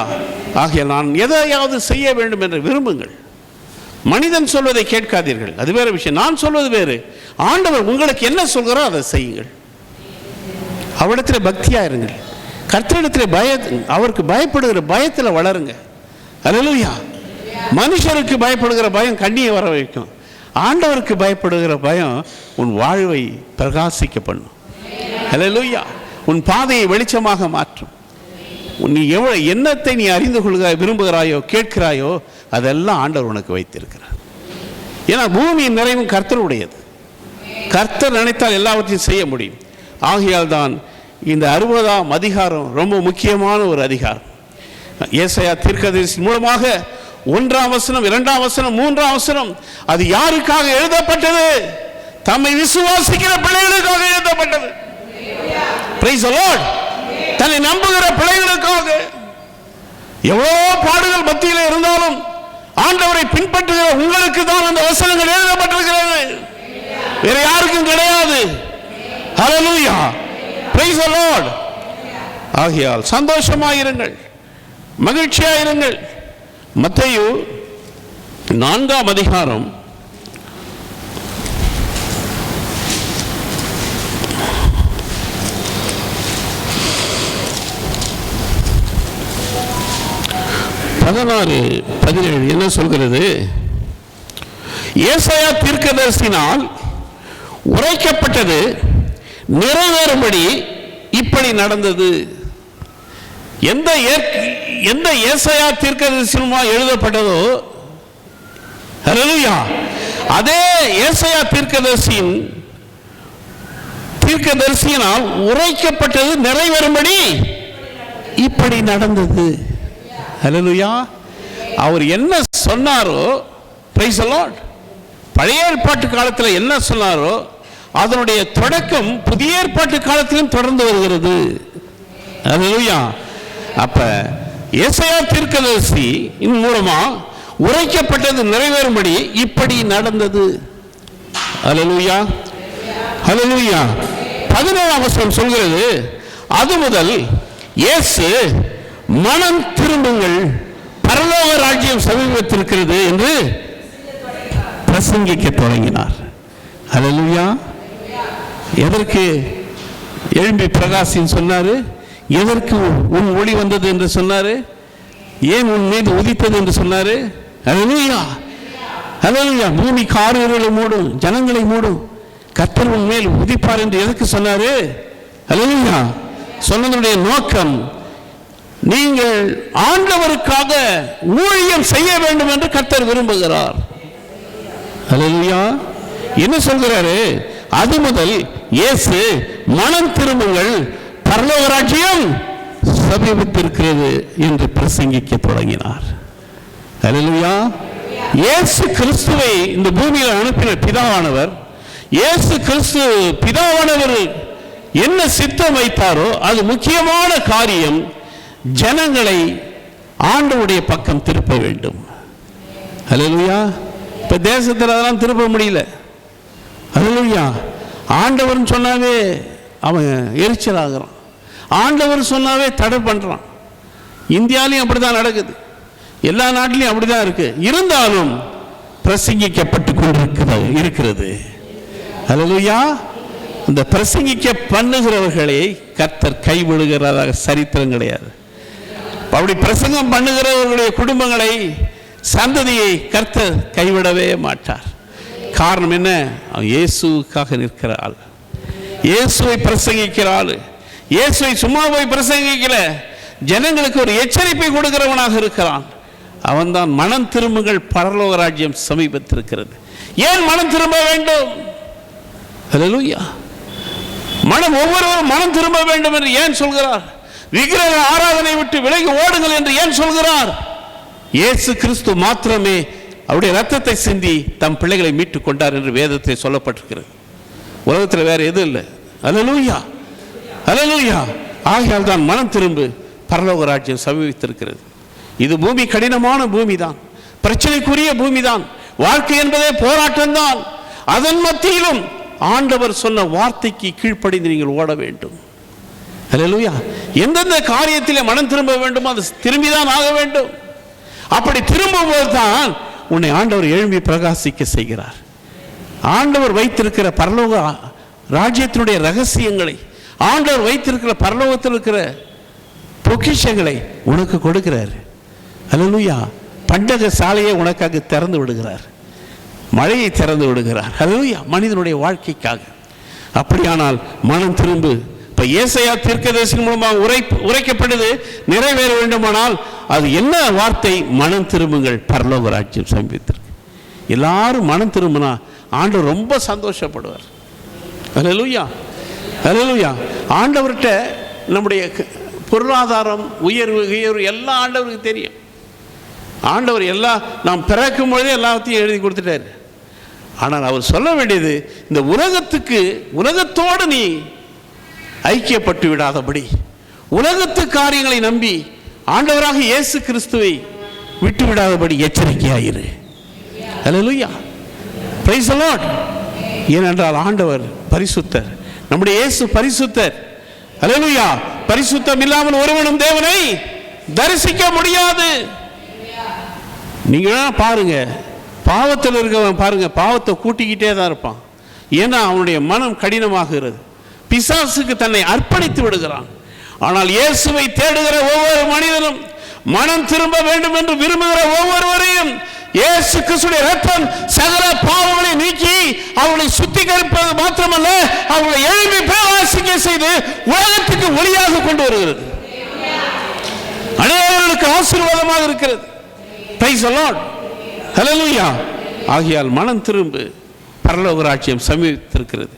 ஆகையால் நான் எதையாவது செய்ய வேண்டும் என்று விரும்புங்கள். மனிதன் சொல்வதை கேட்காதீர்கள், அது வேறு விஷயம். நான் சொல்வது வேறு. ஆண்டவர் உங்களுக்கு என்ன சொல்கிறாரோ அதை செய்யுங்கள். அவரிடத்தில் பக்தியாக இருங்கள். கர்த்தரிடத்தில் அவருக்கு பயப்படுகிற பயத்தில் வளருங்க. ஹல்லேலூயா. மனுஷருக்கு பயப்படுகிற பயம் கண்ணியை வர வைக்கும். ஆண்டவருக்கு பயப்படுகிற பயம் உன் வாழ்வை பிரகாசிக்க பண்ணும். ஹல்லேலூயா. உன் பாதையை வெளிச்சமாக மாற்றும். நீ எவ்வளவு என்னத்தை நீ அறிந்து கொள்க விரும்புகிறாயோ கேட்கிறாயோ அதெல்லாம் ஆண்டவர் உனக்கு வைத்திருக்கிறார். ஏன்னா பூமியின் நிறைவும் கர்த்தருடையது. கர்த்தர் நினைத்தால் எல்லாவற்றையும் செய்ய முடியும். ஆகையால் தான் இந்த 60ஆம் அதிகாரம் ரொம்ப முக்கியமான ஒரு அதிகாரம். ஏசாயா தீர்க்கதரிசி மூலமாக 1ஆம் வசனம், 2ஆம் வசனம், 3ஆம் வசனம் அது யாருக்காக எழுதப்பட்டது? தம்மை விசுவாசிக்கிற பிள்ளைகளுக்காக எழுதப்பட்டது. Price the Lord. தன்னை நம்புகிற பிள்ளைகளுக்காக. எவ்வளோ பாடுகள் மத்தியில் இருந்தாலும் ஆண்டவரை பின்பற்றுகிற உங்களுக்கு தான் அந்த வசனங்கள் எழுதப்பட்டிருக்கிறது, வேற யாருக்கும் கிடையாது. Hallelujah, praise the Lord. ஆகையால் சந்தோஷமாயிருங்கள், மகிழ்ச்சியாயிருங்கள். மத்தேயு 4ஆம் அதிகாரம் 16-17 என்ன சொல்கிறது? ஏசாயா தீர்க்கதரிசினால் உரைக்கப்பட்டது நிறைவேறும்படி இப்படி நடந்தது. எந்த ஏசாயா தீர்க்கதரிசியுமா எழுதப்பட்டதோ, ஹல்லேலூயா, அதே ஏசாயா தீர்க்கதரிசியினால் உரைக்கப்பட்டது நிறைவேறும்படி இப்படி நடந்தது. ஹல்லேலூயா. அவர் என்ன சொன்னாரோ, பிரைஸ் தி லார்ட், பழைய ஏற்பாட்டு காலத்தில் என்ன சொன்னாரோ அதனுடைய தொடக்கம் புதிய ஏற்பாட்டு காலத்திலும் தொடர்ந்து வருகிறது. ஹல்லேலூயா. அப்ப ஏசாயா தீர்க்கதரிசி மூலமா உரைக்கப்பட்டது நிறைவேறும்படி இப்படி நடந்தது. ஹல்லேலூயா, ஹல்லேலூயா. 17ஆம் வசனம் சொல்கிறது, அது முதல் இயேசு மனம் திரும்புங்கள், பரலோக ராஜ்யம் சமீபத்திருக்கிறது என்று பிரசங்கிக்க தொடங்கினார். ஹல்லேலூயா. எதற்கு எழும்பி பிரகாசின்னு சொன்னாரு? எதற்கு உன் ஒளி வந்தது என்று சொன்னாரு? ஏன் உன் மீது உதித்தது என்று சொன்னாரு? ஹல்லேலூயா, ஹல்லேலூயா. பூமி காரிருளை மூடும், ஜனங்களை மூடும், கர்த்தர் உன் மேல் உதிப்பார் என்று எதற்கு சொன்னாரு? ஹல்லேலூயா. சொன்னதுடைய நோக்கம், நீங்கள் ஆண்டவருக்காக ஊழியம் செய்ய வேண்டும் என்று கர்த்தர் விரும்புகிறார். ஹல்லேலூயா. என்ன சொல்கிறாரு? அது முதல் இயேசு மனம் திரும்புங்கள், பரலோக ராஜ்யம் சமீபத்திருக்கிறது என்று பிரசங்கிக்க தொடங்கினார். ஹல்லேலூயா. இயேசு கிறிஸ்துவை இந்த பூமியில் அனுப்பின பிதாவானவர், இயேசு கிறிஸ்து பிதாவானவர் என்ன சித்தம் வைத்தாரோ அது முக்கியமான காரியம், ஜனங்களை ஆண்டவருடைய பக்கம் திருப்ப வேண்டும். ஹல்லேலூயா. இப்ப தேசத்தில் அதெல்லாம் திருப்ப முடியல. ஹல்லேலூயா. ஆண்டவர் சொன்னாவே அவன் எரிச்சல் ஆகிறான், ஆண்டவர் சொன்னாவே தடை பண்றான். இந்தியாலையும் அப்படிதான் நடக்குது, எல்லா நாட்டிலையும் அப்படிதான் இருக்கு. இருந்தாலும் பிரசங்கிக்கப்பட்டு கொண்டிருக்கிறது. ஹல்லேலூயா. இந்த பிரசங்கிக்க பண்ணுகிறவர்களை கர்த்தர் கைவிடுகிறதாக சரித்திரம் கிடையாது. அப்படி பிரசங்கம் பண்ணுகிறவர்களுடைய குடும்பங்களை, சந்ததியை கர்த்தர் கைவிடவே மாட்டார். காரணம் என்ன? அவன் இயேசுக்காக நிற்கிற ஆள், இயேசுவை பிரசங்கிக்கிற ஆள். இயேசுவை சும்மா போய் பிரசங்கிக்கல, ஜனங்களுக்கு ஒரு எச்சரிப்பை கொடுக்கிறவனாக இருக்கிறான். அவன்தான் மனம் திரும்புங்கள், பரலோக ராஜ்யம் சமீபத்திருக்கிறது. ஏன் மனம் திரும்ப வேண்டும்? ஹல்லேலூயா. ஒவ்வொருவரும் மனம் திரும்ப வேண்டும் என்று ஏன் சொல்கிறார்? விக்கிரக ஆராதனை விட்டு விலகி ஓடுங்கள் என்று ஏன் சொல்கிறார்? இயேசு கிறிஸ்து மாத்திரமே அவருடைய ரத்தத்தை சிந்தி தம் பிள்ளைகளை மீட்டு கொண்டார் என்று வேதத்தில் சொல்லப்பட்டிருக்கிறது. உலகத்தில் வேற எதுவும் இல்லை. அல்லேலூயா, அல்லேலூயா. ஆகையால் தான் மனம் திரும்பு, பரலோக ராஜ்யம் சமீபித்திருக்கிறது. இது பூமி கடினமான பூமி தான், பிரச்சனைக்குரிய பூமி தான், வாழ்க்கை என்பதே போராட்டம் தான். அதன் மத்தியிலும் ஆண்டவர் சொன்ன வார்த்தைக்கு கீழ்ப்படிந்து நீங்கள் ஓட வேண்டும். அல்லேலூயா. எந்தெந்த காரியத்திலே மனம் திரும்ப வேண்டுமோ அது திரும்பிதான் ஆக வேண்டும். அப்படி திரும்பும்போது தான் உன்னை ஆண்டவர் எழும்பி பிரகாசிக்க செய்கிறார். ஆண்டவர் வைத்திருக்கிற பரலோக ராஜ்யத்தினுடைய ரகசியங்களை, ஆண்டவர் வைத்திருக்கிற பரலோகத்தில் இருக்கிற பொக்கிஷங்களை உனக்கு கொடுக்கிறார். அல்லேலூயா. பண்டக சாலையை உனக்காக திறந்து விடுகிறார், மழையை திறந்து விடுகிறார். அல்லேலூயா. மனிதனுடைய வாழ்க்கைக்காக. அப்படியானால் மனம் திரும்பு. இப்போ ஏசாயா தீர்க்கதரிசியின் மூலமாக உரைக்கப்பட்டது நிறைவேற வேண்டுமானால் அது என்ன வார்த்தை? மனம் திரும்புங்கள், பரலோக ராஜ்யம் சமீபித்திருக்கு. எல்லாரும் மனம் திரும்பினா ஆண்டவர் ரொம்ப சந்தோஷப்படுவார். அல்லேலூயா, அல்லேலூயா. ஆண்டவர்கிட்ட நம்முடைய பொருளாதாரம் உயர்வு எல்லாம் ஆண்டவருக்கு தெரியும். ஆண்டவர் எல்லாம் நாம் பிறக்கும் பொழுதே எல்லாத்தையும் எழுதி கொடுத்துட்டாரு. ஆனால் அவர் சொல்ல வேண்டியது, இந்த உலகத்தோடு நீ ஐக்கியப்பட்டு விடாதபடி, உலகத்து காரியங்களை நம்பி ஆண்டவராக இயேசு கிறிஸ்துவை விட்டு விடாதபடி எச்சரிக்கையாயிரு. அல்லேலூயா, பிரைஸ் தி லார்ட். ஏனென்றால் ஆண்டவர் பரிசுத்தர், நம்முடைய இயேசு பரிசுத்தர். அல்லேலூயா. பரிசுத்தம் இல்லாமல் ஒருவனும் தேவனை தரிசிக்க முடியாது. நீங்க பாருங்க, பாவத்தில் இருக்கவன் பாருங்க, பாவத்தை கூட்டிக்கிட்டே தான் இருப்பான். ஏன்னா அவனுடைய மனம் கடினமாகிறது, பிசாசுக்கு தன்னை அர்ப்பணித்து விடுகிறான். ஆனால் இயேசுவை தேடுகிற ஒவ்வொரு மனிதனும், மனம் திரும்ப வேண்டும் என்று விரும்புகிற ஒவ்வொருவரையும் இயேசு கிறிஸ்துவின் இரத்தம் சகல பாவங்களை நீக்கி அவளை சுத்திகரிப்பது மாத்திரமல்ல, அவளை எழுப்பி பிரகாசிக்க செய்து உலகத்துக்கு ஒளியாக கொண்டு வருகிறது. அநேகர்களுக்கு ஆசீர்வாதமாக இருக்கிறது. Price the Lord, hallelujah. ஆகையால் மனம் திரும்பு, பரலோக ராஜ்யம் சமீபித்திருக்கிறது.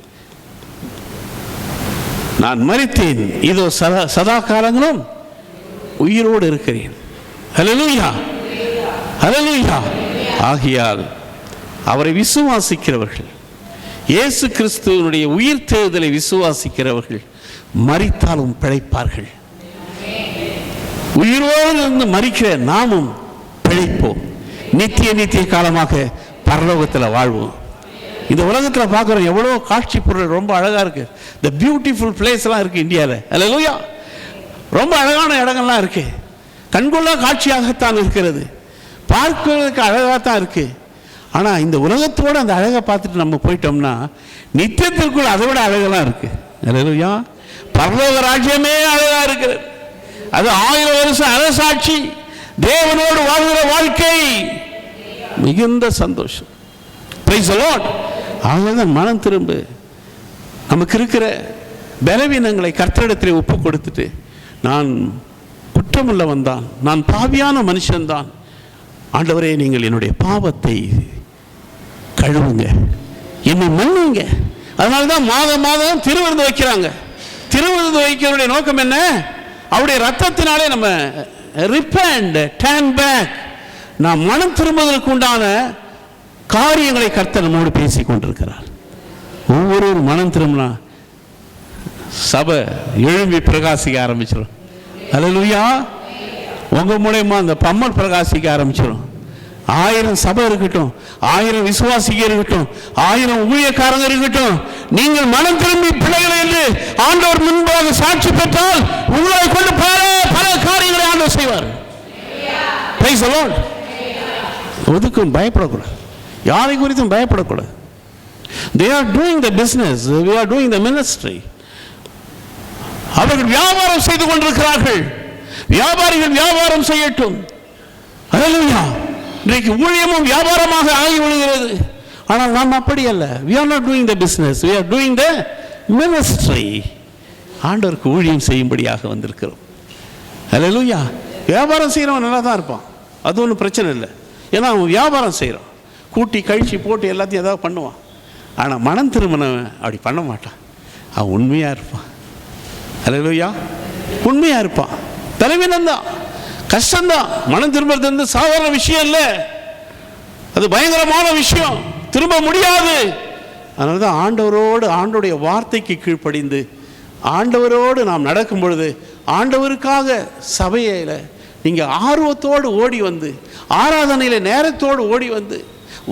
நான் மரித்தேன், இதோ சதா காலங்களும் உயிரோடு இருக்கிறேன். ஹல்லேலூயா, ஹல்லேலூயா. ஆகையால் அவரை விசுவாசிக்கிறவர்கள், இயேசு கிறிஸ்துவினுடைய உயிர் தேர்தலை விசுவாசிக்கிறவர்கள் மரித்தாலும் பிழைப்பார்கள். உயிரோடு இருந்து மரிக்கிற நாமும் பிழைப்போம், நித்திய காலமாக பரலோகத்தில் வாழ்வோம். இந்த உலகத்தில் பார்க்குறோம் எவ்வளோ காட்சி பொருள் ரொம்ப அழகாக இருக்குது. இந்த பியூட்டிஃபுல் பிளேஸ்லாம் இருக்குது இந்தியாவில். அல்லேலூயா. ரொம்ப அழகான இடங்கள்லாம் இருக்குது, கண்கொள்ளா காட்சியாகத்தான் இருக்கிறது, பார்க்கிறதுக்கு அழகாக தான் இருக்குது. ஆனால் இந்த உலகத்தோடு அந்த அழகை பார்த்துட்டு நம்ம போயிட்டோம்னா நித்தியத்திற்குள் அதை விட அழகெல்லாம் இருக்குது. அல்லேலூயா. பரலோக ராஜ்யமே அழகாக இருக்கிறது. அது 1000 வருஷம் அரசாட்சி, தேவனோடு வாழ்கிற வாழ்க்கை, மிகுந்த சந்தோஷம். Price the Lord. ஆகதான் மனம் திரும்பு. நமக்கு இருக்கிற பலவீனங்களை கர்த்தரிடத்தில் ஒப்பு கொடுத்துட்டு, நான் குற்றமுள்ளவன் தான், நான் பாவியான மனுஷன்தான், ஆண்டவரே நீங்கள் என்னுடைய பாவத்தை கழுவுங்க, என்னை மன்னிங்க. அதனால தான் மாதம் திருவிருந்து வைக்கிறாங்க. திருவிருந்து வைக்கிறவருடைய நோக்கம் என்ன? அவருடைய ரத்தத்தினாலே நம்ம ரிப்பெண்ட், டர்ன் பேக், நாம் மனம் திரும்புவதற்கு உண்டான காரியங்களை கர்த்தர் நம்மோடு பேசிக் கொண்டிருக்கிறார். ஒவ்வொரு மனம் திரும்பினா சபை எழும்பி பிரகாசிக்க ஆரம்பிச்சிடும். அல்லேலூயா. உங்க மூலமா அந்த பம்மல் பிரகாசிக்க ஆரம்பிச்சிடும். 1000 சபை இருக்கட்டும், 1000 விசுவாசிகள் இருக்கட்டும், 1000 ஊழியக்காரங்க இருக்கட்டும், நீங்கள் மனம் திரும்பி பிள்ளைகளை என்று ஆண்டவர் முன்பாக சாட்சி பெற்றால் உங்களை கொண்டு பல காரியங்களை ஆண்டவர் செய்வார். Price the Lord. ஒதுக்கும் பயப்படக்கூடாது, யாரை குறித்தும் பயப்படக்கூடாது. They are doing the business, we are doing the ministry. அவர்கள் வியாபாரம் செய்து கொண்டிருக்கிறார்கள். வியாபாரிகள் வியாபாரம் செய்யட்டும். அல்லேலூயா. இன்றைக்கு ஊழியமும் வியாபாரமாக ஆகி விடுகிறது. ஆனால் நாம் அப்படி அல்ல. We are not doing the business, we are doing the ministry. ஆண்டவருக்கு ஊழியம் செய்யும்படியாக வந்திருக்கிறோம். அல்லேலூயா. வியாபாரம் செய்கிறவன் நல்லா தான் இருப்பான், அது ஒன்றும் பிரச்சனை இல்லை. ஏன்னா அவன் வியாபாரம் செய்கிறான், கூட்டி கழிச்சு போட்டு எல்லாத்தையும் ஏதாவது பண்ணுவான். ஆனால் மனம் திரும்பினவன் அப்படி பண்ண மாட்டான், அவன் உண்மையாக இருப்பான். அல்லேலூயா. உண்மையாக இருப்பான். பலவீனம்தான், கஷ்டம்தான். மனம் திரும்புறது சாதாரண விஷயம் இல்லை. அது பயங்கரமான விஷயம், திரும்ப முடியாது. அதனால தான் ஆண்டவரோடு, ஆண்டவருடைய வார்த்தைக்கு கீழ்ப்படிந்து ஆண்டவரோடு நாம் நடக்கும் பொழுது, ஆண்டவருக்காக சபையில் நீங்கள் ஆர்வத்தோடு ஓடி வந்து, ஆராதனையில் நேரத்தோடு ஓடி வந்து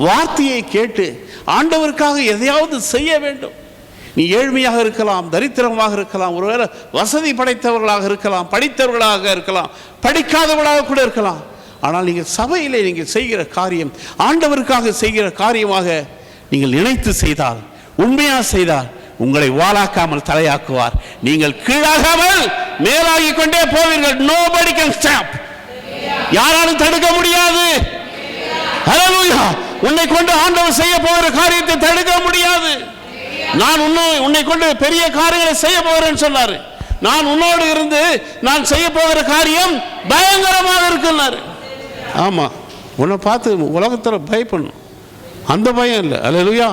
வார்த்தையை கேட்டு ஆண்டவருக்காக எதையாவது செய்ய வேண்டும். நீ ஏழ்மையாக இருக்கலாம், தரித்திரமாக இருக்கலாம், ஒருவேளை வசதி படைத்தவர்களாக இருக்கலாம், படித்தவர்களாக இருக்கலாம், படிக்காதவர்களாக கூட இருக்கலாம். ஆனால் நீங்கள் சபையிலே நீங்கள் செய்கிற காரியம் ஆண்டவருக்காக செய்கிற காரியமாக நீங்கள் நினைத்து செய்தால், உண்மையாக செய்தால், உங்களை வாளாக்காமல் தலையாக்குவார். நீங்கள் கீழாகாமல் மேலாகி கொண்டே போவீர்கள். nobody can stop. யாராலும் தடுக்க முடியாது. ஹல்லேலூயா. உன்னை கொண்டு ஆண்டவர் செய்ய போகிற காரியத்தை தடுக்க முடியாது. நான் உன்னை கொண்டு பெரிய காரியங்களை செய்ய போகிறேன்னு சொன்னாரு. நான் உன்னோடு இருந்து நான் செய்ய போகிற காரியம் பயங்கரமாக இருக்குன்னாரு. ஆமா, உன்னை பார்த்து உலகத்தில் பயப்படணும், அந்த பயம் இல்லை. ஹல்லேலூயா.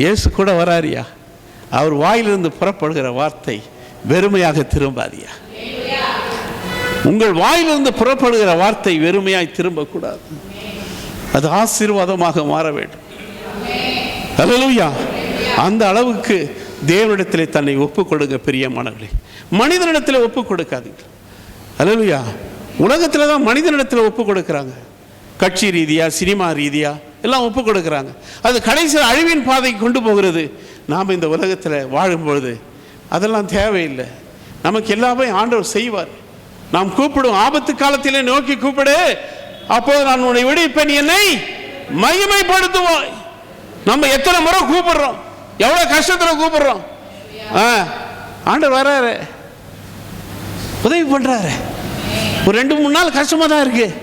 இயேசு கூட வராரியா, அவர் வாயிலிருந்து புறப்படுகிற வார்த்தை வெறுமையாக திரும்பாதியா. உங்கள் வாயிலிருந்து புறப்படுகிற வார்த்தை வெறுமையாய் திரும்பக்கூடாது, அது ஆசீர்வாதமாக மாற வேண்டும். ஹல்லேலூயா. அந்த அளவுக்கு தேவனிடத்தில் தன்னை ஒப்புக் கொடுங்க பிரியமானவர்களே. மனிதனிடத்தில் ஒப்புக் கொடுக்காதீங்க. ஹல்லேலூயா. உலகத்தில் தான் மனிதனிடத்தில் ஒப்புக் கொடுக்குறாங்க. கட்சி ரீதியாக, சினிமா ரீதியாக எல்லாம் ஒப்புக் கொடுக்குறாங்க. அது கடைசியில் அழிவின் பாதைக்கு கொண்டு போகிறது. நாம் இந்த உலகத்தில் வாழும்பொழுது அதெல்லாம் தேவையில்லை. நமக்கு எல்லாமே ஆண்டவர் செய்வார். நாம் கூப்பிடும் ஆபத்து காலத்திலே நோக்கி கூப்பிடு, அப்போது நான் உன்னை விடுவிப்பேன், என்னை மகிமைப்படுத்துவாய். நம்ம எத்தனை முறை கூப்பிடுறோம், எவ்வளோ கஷ்டத்தில் கூப்பிடுறோம். ஆண்டவர் வராரு, உதவி பண்ணுறாரு. ஒரு 2-3 நாள் கஷ்டமாக தான் இருக்குது,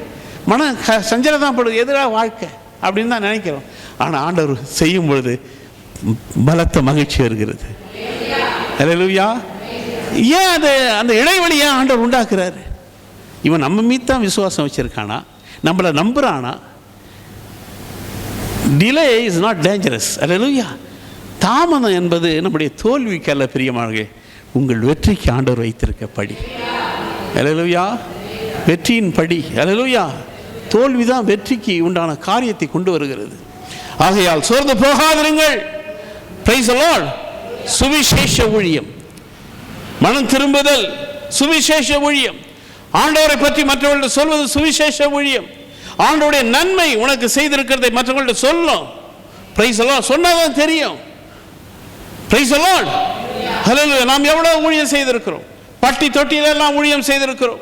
மனம் சஞ்சலம் தான் படுது, எதிராக வாழ்க்கை அப்படின்னு தான் நினைக்கிறோம். ஆனால் ஆண்டவர் செய்யும் பொழுது பலத்த மகிழ்ச்சி வருகிறது. ஹல்லேலூயா. ஏன் அந்த இடைவெளியை ஆண்டவர் உண்டாக்குறாரு? இவன் நம்ம மீது தான் விசுவாசம் வச்சிருக்கானா, நம்மளை நம்புறானா? Delay is not dangerous. Hallelujah. தாமதம் என்பது நம்முடைய தோல்விக்கு அல்ல பிரியமானவர்களே, உங்கள் வெற்றிக்கு ஆண்டவர் வைத்திருக்க படி. ஹல்லேலூயா. வெற்றியின் படி. ஹல்லேலூயா. தோல்விதான் வெற்றிக்கு உண்டான காரியத்தை கொண்டு வருகிறது. ஆகையால் சோர்ந்து போகாதிருங்கள். Price the Lord. சுவிசேஷ ஊழியம், மனம் திரும்புதல் சுவிசேஷ ஊழியம். ஆண்டவரை பற்றி மற்றவர்கள் சொல்வது சுவிசேஷ ஊழியம். ஆண்டவருடைய நன்மை உனக்கு செய்திருக்கிறதை மற்றவர்கள்ட்ட சொல்லும். Praise the Lord. சொன்னாதான் தெரியும். Praise the Lord. ஹல்லேலூயா. நாம் எவ்வளவு ஊழியம் செய்திருக்கிறோம். பட்டி தொட்டியிலெல்லாம் ஊழியம் செய்திருக்கிறோம்.